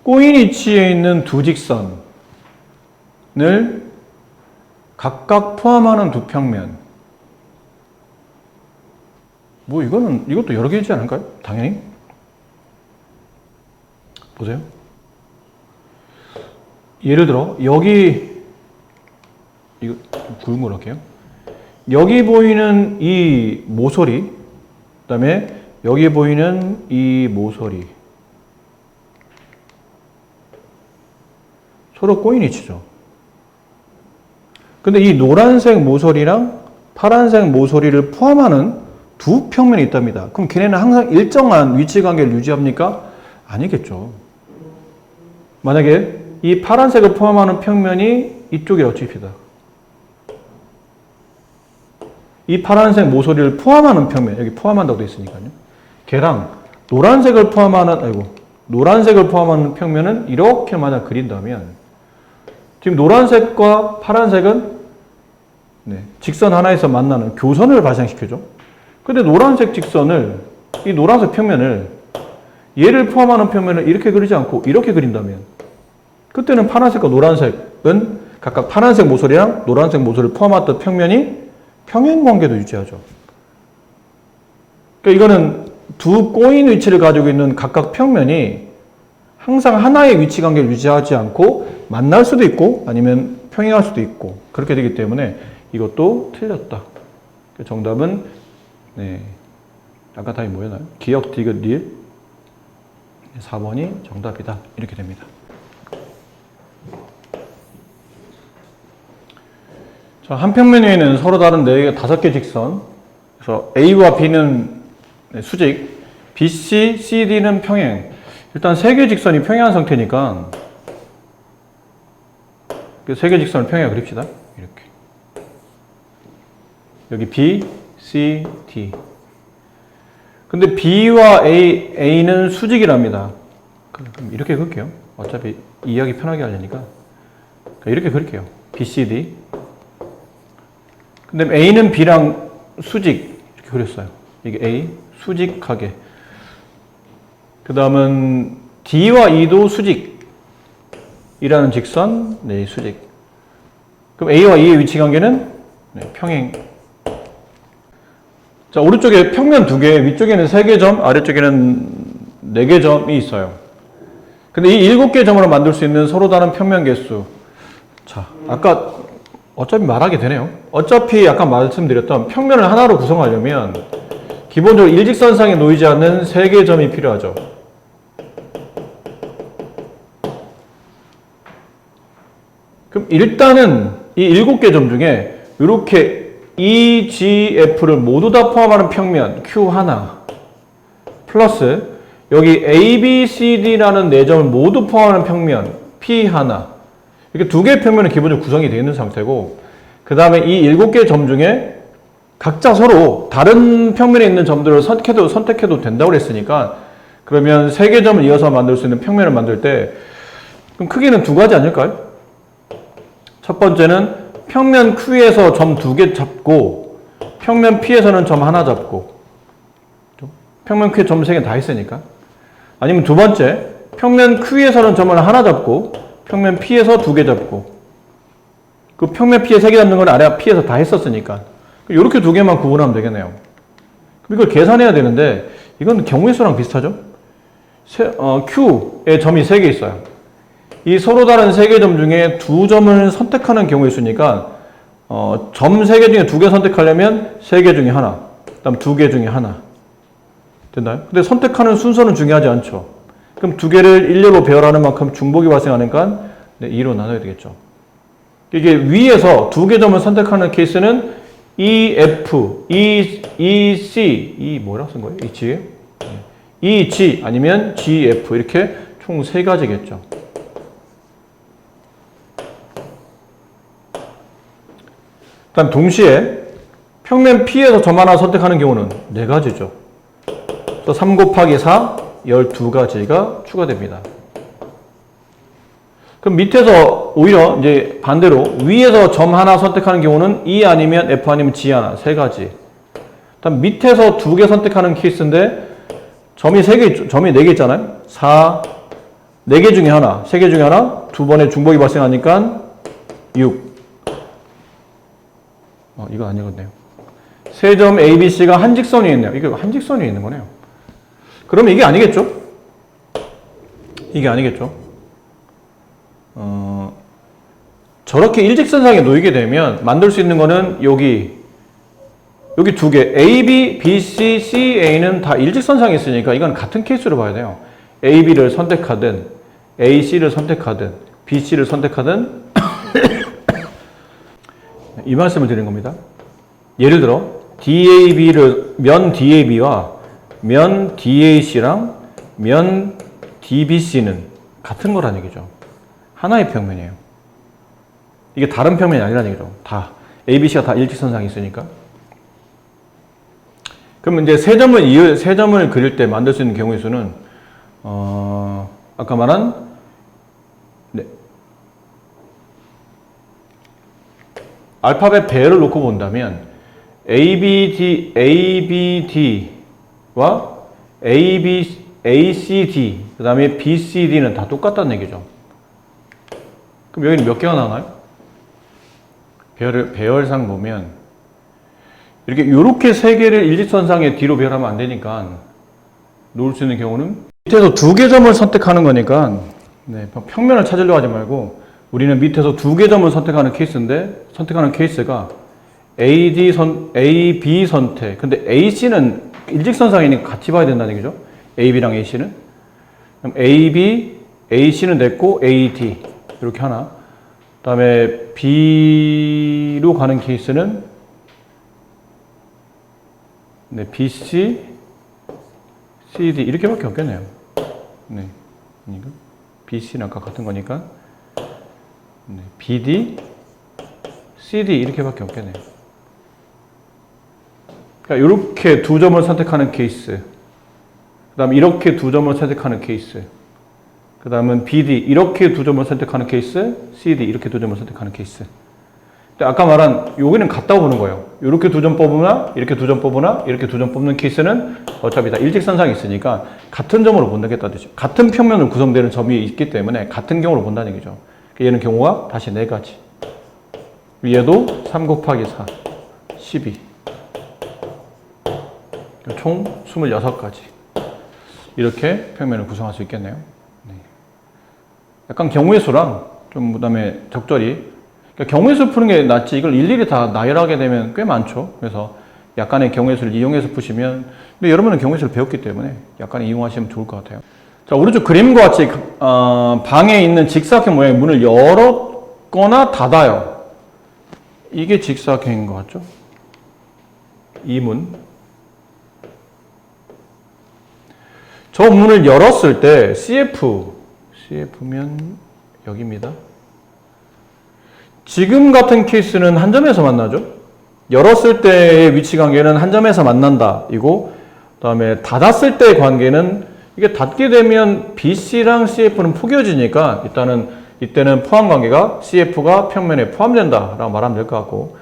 Speaker 1: 꼬인 위치에 있는 두 직선을 각각 포함하는 두 평면. 뭐 이것도 여러 개이지 않을까요? 당연히. 보세요. 예를 들어 여기 이거 굵은 걸로 할게요. 여기 보이는 이 모서리, 그 다음에 여기 보이는 이 모서리 서로 꼬인 위치죠. 근데 이 노란색 모서리랑 파란색 모서리를 포함하는 두 평면이 있답니다. 그럼 걔네는 항상 일정한 위치 관계를 유지합니까? 아니겠죠. 만약에 이 파란색을 포함하는 평면이 이쪽이라고 칩시다. 이 파란색 모서리를 포함하는 평면, 여기 포함한다고 되어 있으니까요. 걔랑 노란색을 포함하는 평면은 이렇게 만약 그린다면, 지금 노란색과 파란색은 직선 하나에서 만나는 교선을 발생시켜줘. 근데 노란색 직선을, 이 노란색 평면을, 얘를 포함하는 평면을 이렇게 그리지 않고 이렇게 그린다면, 그때는 파란색과 노란색은 각각 파란색 모서리랑 노란색 모서리를 포함했던 평면이 평행관계도 유지하죠. 그러니까 이거는 두 꼬인 위치를 가지고 있는 각각 평면이 항상 하나의 위치 관계를 유지하지 않고 만날 수도 있고 아니면 평행할 수도 있고 그렇게 되기 때문에 이것도 틀렸다. 정답은 아까 답이 뭐였나요? 기역, 디귿, 리을 4번이 정답이다. 이렇게 됩니다. 자, 한 평면 위에는 서로 다른 5개 직선, 그래서 A와 B는 수직, BC, CD는 평행. 일단 3개 직선이 평행한 상태니까 3개 직선을 평행하게 그립시다. 이렇게. 여기 B, C, D. 근데 B와 A는 수직이랍니다. 그럼 이렇게 그릴게요. 어차피 이해하기 편하게 하려니까. 이렇게 그릴게요. B, C, D. 근데 A는 B랑 수직 이렇게 그렸어요. 이게 A 수직하게. 그 다음은 D와 E도 수직이라는 직선, 수직. 그럼 A와 E의 위치 관계는 평행. 자, 오른쪽에 평면 2개, 위쪽에는 3개 점, 아래쪽에는 4개 점이 있어요. 근데 이 7개 점으로 만들 수 있는 서로 다른 평면 개수. 자, 아까 어차피 말하게 되네요. 어차피 아까 말씀드렸던 평면을 하나로 구성하려면 기본적으로 일직선상에 놓이지 않는 3개 점이 필요하죠. 그럼 일단은 이 7개 점 중에 이렇게 E, G, F를 모두 다 포함하는 평면 Q 하나 플러스 여기 A, B, C, D라는 4점을 모두 포함하는 평면 P 하나, 이렇게 2개의 평면은 기본적으로 구성이 되어 있는 상태고, 그 다음에 이 7개의 점 중에 각자 서로 다른 평면에 있는 점들을 선택해도 된다고 했으니까, 그러면 3개 점을 이어서 만들 수 있는 평면을 만들 때 그럼 크기는 2가지 아닐까요? 첫 번째는 평면 Q에서 점 2개 잡고 평면 P에서는 점 하나 잡고, 평면 Q에 점 3개 다 있으니까. 아니면 두 번째, 평면 Q에서는 점을 하나 잡고 평면 P에서 2개 잡고, 그 평면 P에 3개 잡는 건 아래 P에서 다 했었으니까 이렇게 2개만 구분하면 되겠네요. 그럼 이걸 계산해야 되는데 이건 경우의 수랑 비슷하죠? Q에 점이 3개 있어요. 이 서로 다른 3개 점 중에 2점을 선택하는 경우의 수니까 점 3개 중에 2개 선택하려면 3개 중에 하나, 그 다음 2개 중에 하나. 됐나요? 근데 선택하는 순서는 중요하지 않죠. 그럼 2개를 일렬로 배열하는 만큼 중복이 발생하니까 2로 나눠야 되겠죠. 이게 위에서 2개 점을 선택하는 케이스는 EF, EC, 뭐라고 쓴 거예요? EG? EG 아니면 GF 이렇게 총 3가지겠죠. 그다음 동시에 평면 P에서 점 하나 선택하는 경우는 4가지죠. 3 곱하기 4, 12가지가 추가됩니다. 그럼 밑에서 오히려 이제 반대로 위에서 점 하나 선택하는 경우는 E 아니면 F 아니면 G 하나, 3가지. 그다음 밑에서 2개 선택하는 케이스인데 점이 4개 있잖아요. 4, 4개 중에 하나, 3개 중에 하나, 2번의 중복이 발생하니까 6. 이거 아니거든요. 3점 A, B, C가 한 직선 위에 있네요. 이게 한 직선 위에 있는 거네요. 그러면 이게 아니겠죠? 이게 아니겠죠? 저렇게 일직선상에 놓이게 되면 만들 수 있는 거는 여기 2개 A, B, B, C, C, A는 다 일직선상에 있으니까 이건 같은 케이스로 봐야 돼요. A, B를 선택하든 A, C를 선택하든 B, C를 선택하든 이 말씀을 드리는 겁니다. 예를 들어 면 DAB와 면 DAC랑 면 DBC는 같은 거라는 얘기죠. 하나의 평면이에요. 이게 다른 평면이 아니라는 얘기죠. 다 ABC가 다 일직선상이 있으니까. 그러면 이제 세 점을 그릴 때 만들 수 있는 경우의 수는 아까 말한 알파벳 배열을 놓고 본다면 ABD와 ACD 그 다음에 BCD는 다 똑같다는 얘기죠. 그럼 여기는 몇 개가 나와요? 배열상 보면 이렇게 세 개를 일직선상에 뒤로 배열하면 안 되니까 놓을 수 있는 경우는 밑에서 두 개 점을 선택하는 거니까 평면을 찾으려고 하지 말고 우리는 밑에서 두 개 점을 선택하는 케이스인데 선택하는 케이스가 AB 선택. 근데 AC는 일직선상이니까 같이 봐야 된다는 얘기죠. AB랑 AC는. 그럼 AB, AC는 됐고 AD 이렇게 하나. 그다음에 B로 가는 케이스는 BC, CD 이렇게밖에 없겠네요. 그러니까 BC는 아까 같은 거니까 BD, CD 이렇게밖에 없겠네요. 그러니까 이렇게 두 점을 선택하는 케이스, 그 다음 이렇게 두 점을 선택하는 케이스, 그 다음은 BD 이렇게 두 점을 선택하는 케이스, CD 이렇게 두 점을 선택하는 케이스. 아까 말한 여기는 같다고 보는 거예요. 이렇게 두 점 뽑으나 이렇게 두 점 뽑으나 이렇게 두 점 뽑는 케이스는 어차피 다 일직선상이 있으니까 같은 점으로 본다겠다는 뜻이죠. 같은 평면으로 구성되는 점이 있기 때문에 같은 경우로 본다는 얘기죠. 얘는 경우가 다시 4가지. 얘도 3 곱하기 4, 12. 총 26가지. 이렇게 평면을 구성할 수 있겠네요. 약간 경우의 수랑 좀 그다음에 적절히 그러니까 경우의 수 푸는 게 낫지 이걸 일일이 다 나열하게 되면 꽤 많죠. 그래서 약간의 경우의 수를 이용해서 푸시면 근데 여러분은 경우의 수를 배웠기 때문에 약간 이용하시면 좋을 것 같아요. 자, 오른쪽 그림과 같이 방에 있는 직사각형 모양의 문을 열었거나 닫아요. 이게 직사각형인 것 같죠? 이 문. 저 문을 열었을 때 CF면 여기입니다. 지금 같은 케이스는 한 점에서 만나죠. 열었을 때의 위치 관계는 한 점에서 만난다. 이고 그다음에 닫았을 때의 관계는 이게 닫게 되면 BC랑 CF는 포개어지니까 이때는 포함 관계가 CF가 평면에 포함된다라고 말하면 될 것 같고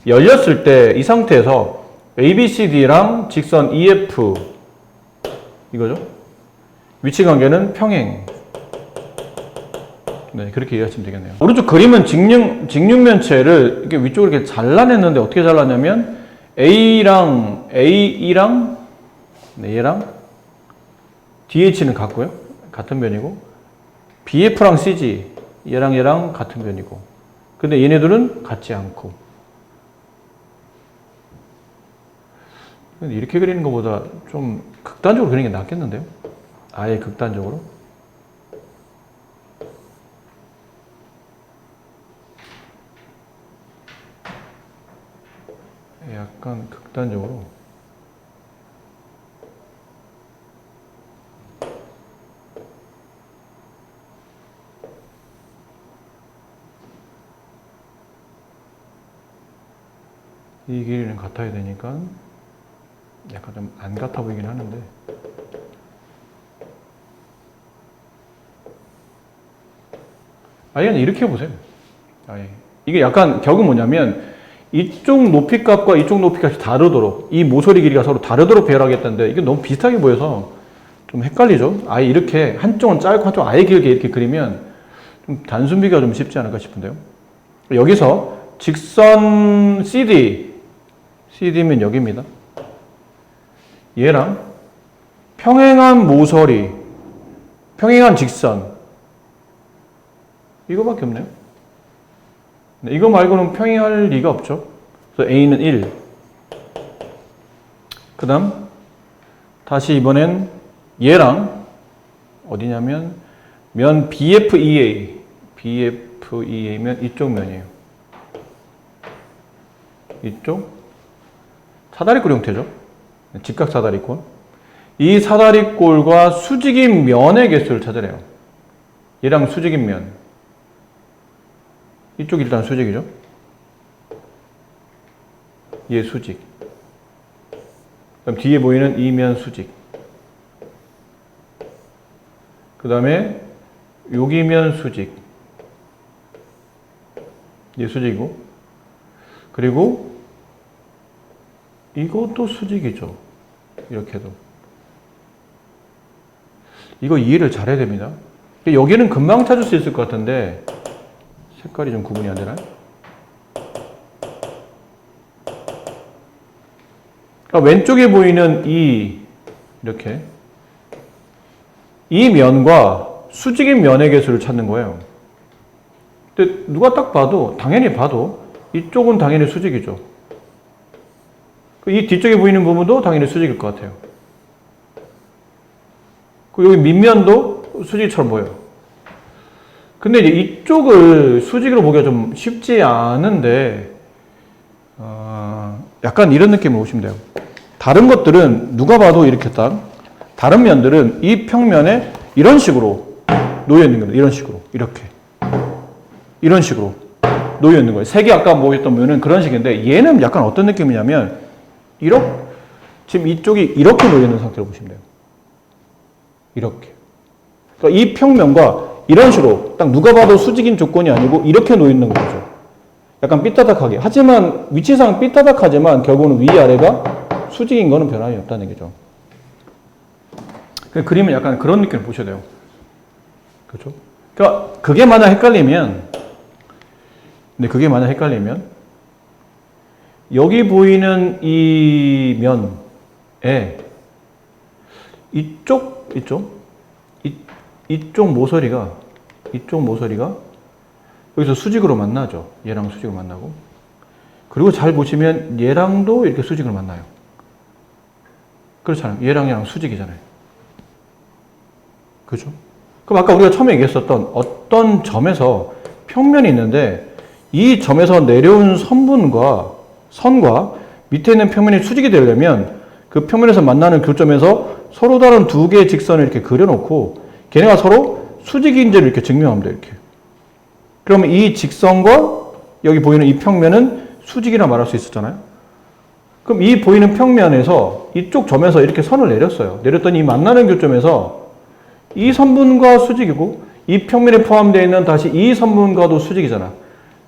Speaker 1: 열렸을 때 이 상태에서 ABCD랑 직선 EF 이거죠. 위치 관계는 평행. 그렇게 이해하시면 되겠네요. 오른쪽 그림은 직육면체를 이렇게 위쪽으로 이렇게 잘라냈는데 어떻게 잘랐냐면 AE랑 얘랑 DH는 같고요. 같은 변이고 BF랑 CG 얘랑 같은 변이고 근데 얘네들은 같지 않고 이렇게 그리는 것보다 좀 극단적으로 그리는 게 낫겠는데요? 아예 극단적으로. 약간 극단적으로. 이 길이는 같아야 되니까 약간 좀 안 같아 보이긴 하는데 아예 이렇게 해보세요. 아예. 이게 약간 격은 뭐냐면 이쪽 높이값과 이쪽 높이값이 다르도록 이 모서리 길이가 서로 다르도록 배열하겠다는데 이게 너무 비슷하게 보여서 좀 헷갈리죠. 아예 이렇게 한쪽은 짧고 한쪽은 아예 길게 이렇게 그리면 좀 단순비가 좀 쉽지 않을까 싶은데요. 여기서 직선 CD면 여기입니다. 얘랑 평행한 모서리, 평행한 직선 이거밖에 없네요. 이거 말고는 평행할 리가 없죠. 그래서 A는 1. 그 다음 다시 이번엔 얘랑 어디냐면 면 BFEA면 이쪽 면이에요. 이쪽 사다리꼴 형태죠. 직각 사다리꼴. 이 사다리꼴과 수직인 면의 개수를 찾으래요. 얘랑 수직인 면. 이쪽이 일단 수직이죠. 얘 수직. 그럼 뒤에 보이는 이 면 수직. 그 다음에 여기 면 수직. 얘 수직이고. 그리고 이것도 수직이죠. 이렇게도. 이거 이해를 잘해야 됩니다. 여기는 금방 찾을 수 있을 것 같은데 색깔이 좀 구분이 안 되나요? 그러니까 왼쪽에 보이는 이렇게 이 면과 수직인 면의 개수를 찾는 거예요. 근데 누가 딱 봐도 당연히 봐도 이쪽은 당연히 수직이죠. 이 뒤쪽에 보이는 부분도 당연히 수직일 것 같아요. 여기 밑면도 수직처럼 보여요. 근데 이제 이쪽을 수직으로 보기가 좀 쉽지 않은데, 약간 이런 느낌으로 보시면 돼요. 다른 것들은 누가 봐도 이렇게 다른 면들은 이 평면에 이런 식으로 놓여 있는 겁니다. 이런 식으로. 이렇게. 이런 식으로 놓여 있는 거예요. 색이 아까 보였던 면은 그런 식인데, 얘는 약간 어떤 느낌이냐면, 지금 이쪽이 이렇게 놓여 있는 상태로 보시면 돼요. 이렇게. 그러니까 이 평면과 이런 식으로 딱 누가 봐도 수직인 조건이 아니고 이렇게 놓여 있는 거죠. 약간 삐딱하게. 하지만 위치상 삐딱하지만 결국은 위아래가 수직인 거는 변함이 없다는 얘기죠. 그림은 약간 그런 느낌을 보셔야 돼요. 그렇죠? 그러니까 그게 만약 헷갈리면 여기 보이는 이 면에 이쪽 모서리가 여기서 수직으로 만나죠. 얘랑 수직으로 만나고. 그리고 잘 보시면 얘랑도 이렇게 수직으로 만나요. 그렇잖아요. 얘랑 수직이잖아요. 그죠? 그럼 아까 우리가 처음에 얘기했었던 어떤 점에서 평면이 있는데 이 점에서 내려온 선과 밑에 있는 평면이 수직이 되려면 그 평면에서 만나는 교점에서 서로 다른 두 개의 직선을 이렇게 그려놓고 걔네가 서로 수직인지를 이렇게 증명하면 돼요. 이렇게. 그러면 이 직선과 여기 보이는 이 평면은 수직이라 말할 수 있었잖아요. 그럼 이 보이는 평면에서 이쪽 점에서 이렇게 선을 내렸어요. 내렸더니 이 만나는 교점에서 이 선분과 수직이고 이 평면에 포함되어 있는 다시 이 선분과도 수직이잖아.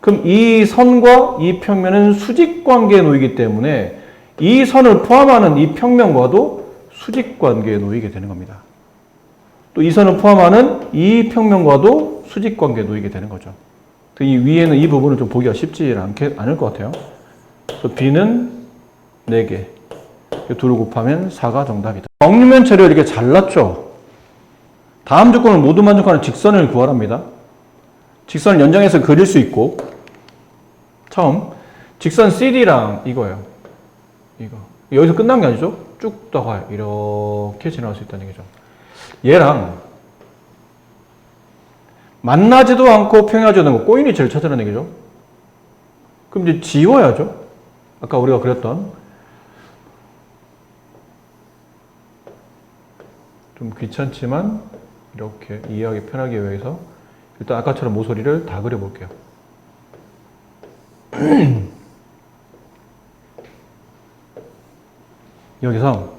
Speaker 1: 그럼 이 선과 이 평면은 수직 관계에 놓이기 때문에 이 선을 포함하는 이 평면과도 수직 관계에 놓이게 되는 겁니다. 또 이 선을 포함하는 이 평면과도 수직 관계에 놓이게 되는 거죠. 이 위에는 이 부분은 좀 보기가 쉽지 않을 것 같아요. 그래서 B는 4개. 둘을 곱하면 4가 정답이다. 정육면체를 이렇게 잘랐죠. 다음 조건을 모두 만족하는 직선을 구하랍니다. 직선을 연장해서 그릴 수 있고, 처음 직선 CD랑 이거예요. 이거 여기서 끝난 게 아니죠. 쭉 더 가요. 이렇게 지나갈 수 있다는 얘기죠. 얘랑 만나지도 않고 평행하지도 않고 꼬인 위치를 찾으라는 얘기죠. 그럼 이제 지워야죠. 아까 우리가 그렸던 좀 귀찮지만 이렇게 이해하기 편하기 위해서 일단 아까처럼 모서리를 다 그려볼게요. 여기서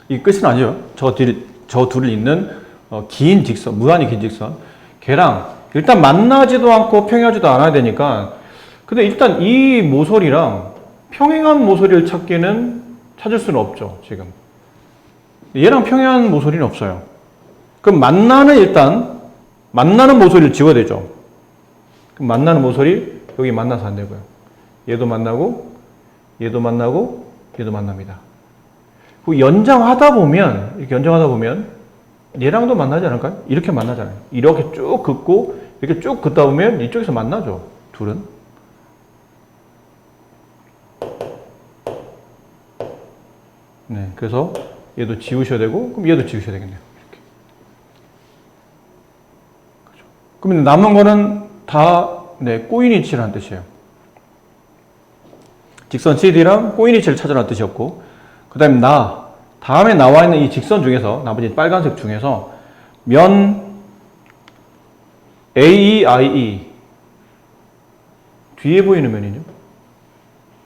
Speaker 1: 이 끝은 아니에요. 저 둘을 잇는 긴 직선, 무한히 긴 직선. 걔랑 일단 만나지도 않고 평행하지도 않아야 되니까. 근데 일단 이 모서리랑 평행한 모서리를 찾을 수는 없죠, 지금. 얘랑 평행한 모서리는 없어요. 그럼 만나는 모서리를 지워야 되죠. 그럼 만나는 모서리, 여기 만나서 안 되고요. 얘도 만나고, 얘도 만나고, 얘도 만납니다. 그 연장하다 보면 얘랑도 만나지 않을까요? 이렇게 만나잖아요. 이렇게 쭉 긋고 이렇게 쭉 긋다 보면 이쪽에서 만나죠. 둘은. 네, 그래서 얘도 지우셔야 되고 그럼 얘도 지우셔야 되겠네요. 이렇게. 그렇죠. 그러면 남은 거는 다 꼬인 위치라는 뜻이에요. 직선 CD랑 꼬인위치를 찾으라는 뜻이었고, 그 다음에 다음에 나와 있는 이 직선 중에서, 나머지 빨간색 중에서 면 AEIE 뒤에 보이는 면이죠.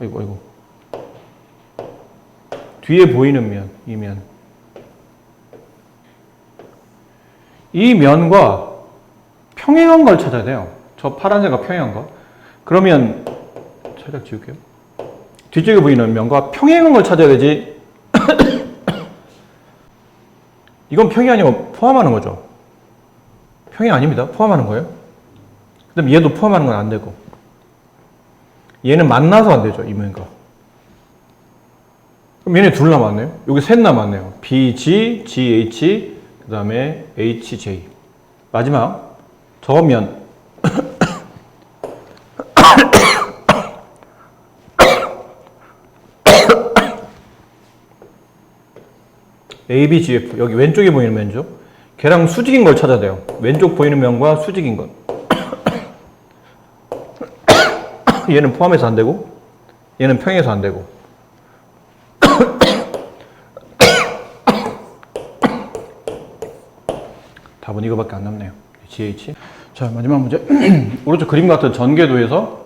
Speaker 1: 아이고. 뒤에 보이는 면, 이 면. 이 면과 평행한 걸 찾아야 돼요. 저 파란색과 평행한 거. 그러면 살짝 지울게요. 뒤쪽에 보이는 면과 평행한 걸 찾아야 되지. 이건 평행 아니고 포함하는 거죠. 평행 아닙니다. 포함하는 거예요. 그다음 얘도 포함하는 건 안 되고. 얘는 만나서 안 되죠. 이 면과. 그럼 얘네 둘 남았네요. 여기 셋 남았네요. BG, GH, 그 다음에 HJ. 마지막 저 면. ABGF. 여기 왼쪽에 보이는 면죠. 걔랑 수직인 걸 찾아야 돼요. 왼쪽 보이는 면과 수직인 것. 얘는 포함해서 안 되고, 얘는 평행해서 안 되고. 답은 이거밖에 안 남네요. GH. 자, 마지막 문제. 오른쪽 그림 같은 전개도에서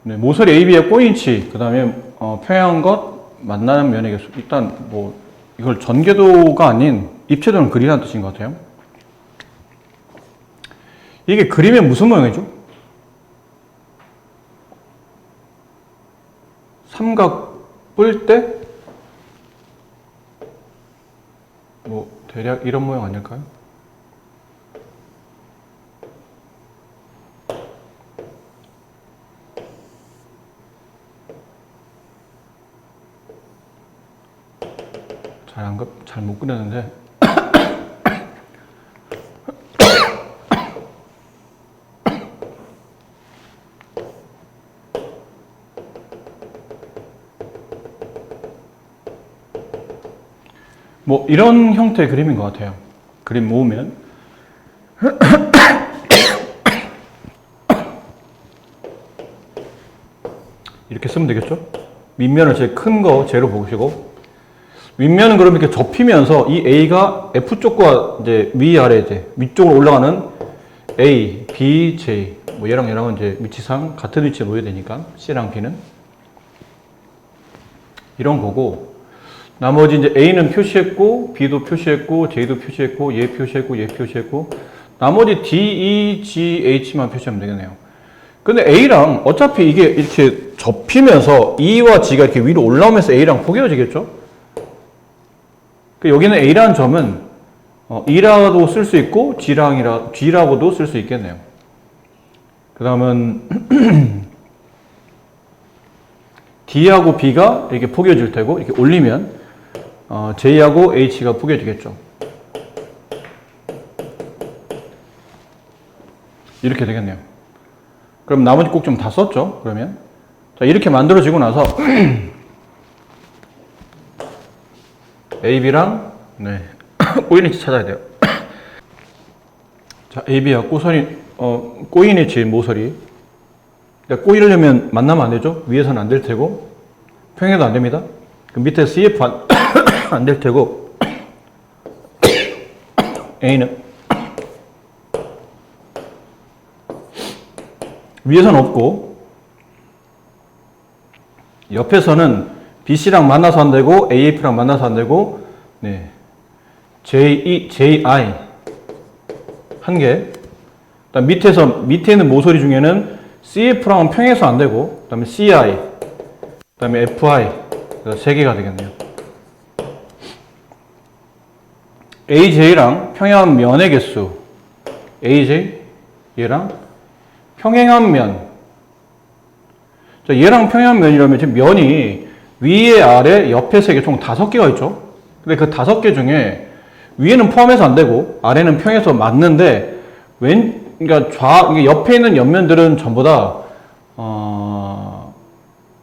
Speaker 1: 모서리 AB의 꼬인치, 그 다음에 평행한 것, 만나는 면의 개수. 일단 뭐 이걸 전개도가 아닌 입체도는 그리라는 뜻인 것 같아요. 이게 그림의 무슨 모양이죠? 삼각 뿔 때? 뭐 대략 이런 모양 아닐까요? 잘 못 그렸는데. 뭐 이런 형태의 그림인 것 같아요. 그림 모으면. 이렇게 쓰면 되겠죠? 밑면을 제일 큰 거 제로 보시고, 윗면은 그럼 이렇게 접히면서 이 A가 F쪽과 이제 위아래 이제 위쪽으로 올라가는 A, B, J. 뭐 얘랑 얘랑은 이제 위치상 같은 위치에 놓여야 되니까 C랑 B는 이런 거고, 나머지 이제 A는 표시했고, B도 표시했고, J도 표시했고, 얘 표시했고, 얘 표시했고, 나머지 D, E, G, H만 표시하면 되겠네요. 근데 A랑 어차피 이게 이렇게 접히면서 E와 G가 이렇게 위로 올라오면서 A랑 포개어지겠죠? 여기는 A라는 점은 E라고도 쓸 수 있고 G라고도 쓸 수 있겠네요. 그 다음은 D하고 B가 이렇게 포개어질 테고, 이렇게 올리면 J하고 H가 포개어지겠죠. 이렇게 되겠네요. 그럼 나머지 꼭 좀 다 썼죠? 그러면 자, 이렇게 만들어지고 나서 AB랑 꼬인위치 찾아야 돼요. 자, AB와 꼬인위치 모서리. 그러니까 꼬이려면 만나면 안 되죠? 위에서는 안 될 테고, 평행해도 안 됩니다. 그럼 밑에 CF 안 될 테고, A는 위에서는 없고, 옆에서는 BC랑 만나서 안 되고, AF랑 만나서 안 되고, JI 한 개. 그다음 밑에 있는 모서리 중에는 CF랑은 평행해서 안 되고, 그다음에 CI, 그다음에 FI, 세 개가 되겠네요. AJ랑 평행한 면의 개수, AJ 얘랑 평행한 면. 자, 얘랑 평행한 면이라면 지금 면이 위에, 아래, 옆에 세 개, 총 5개가 있죠. 근데 그 5개 중에 위에는 포함해서 안 되고 아래는 평행해서 맞는데, 그러니까 옆에 있는 옆면들은 전부 다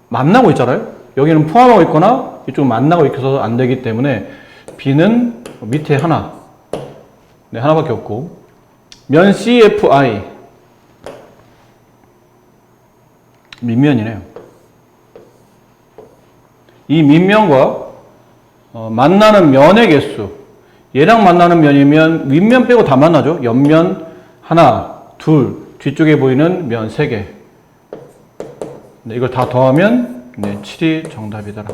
Speaker 1: 만나고 있잖아요. 여기는 포함하고 있거나 이쪽은 만나고 있어서 안 되기 때문에 B는 밑에 하나, 하나밖에 없고, 면 CFI 밑면이네요. 이 밑면과 만나는 면의 개수. 얘랑 만나는 면이면 윗면 빼고 다 만나죠. 옆면 하나, 둘, 뒤쪽에 보이는 면 3개. 네, 이걸 다 더하면 네, 7이 정답이더라.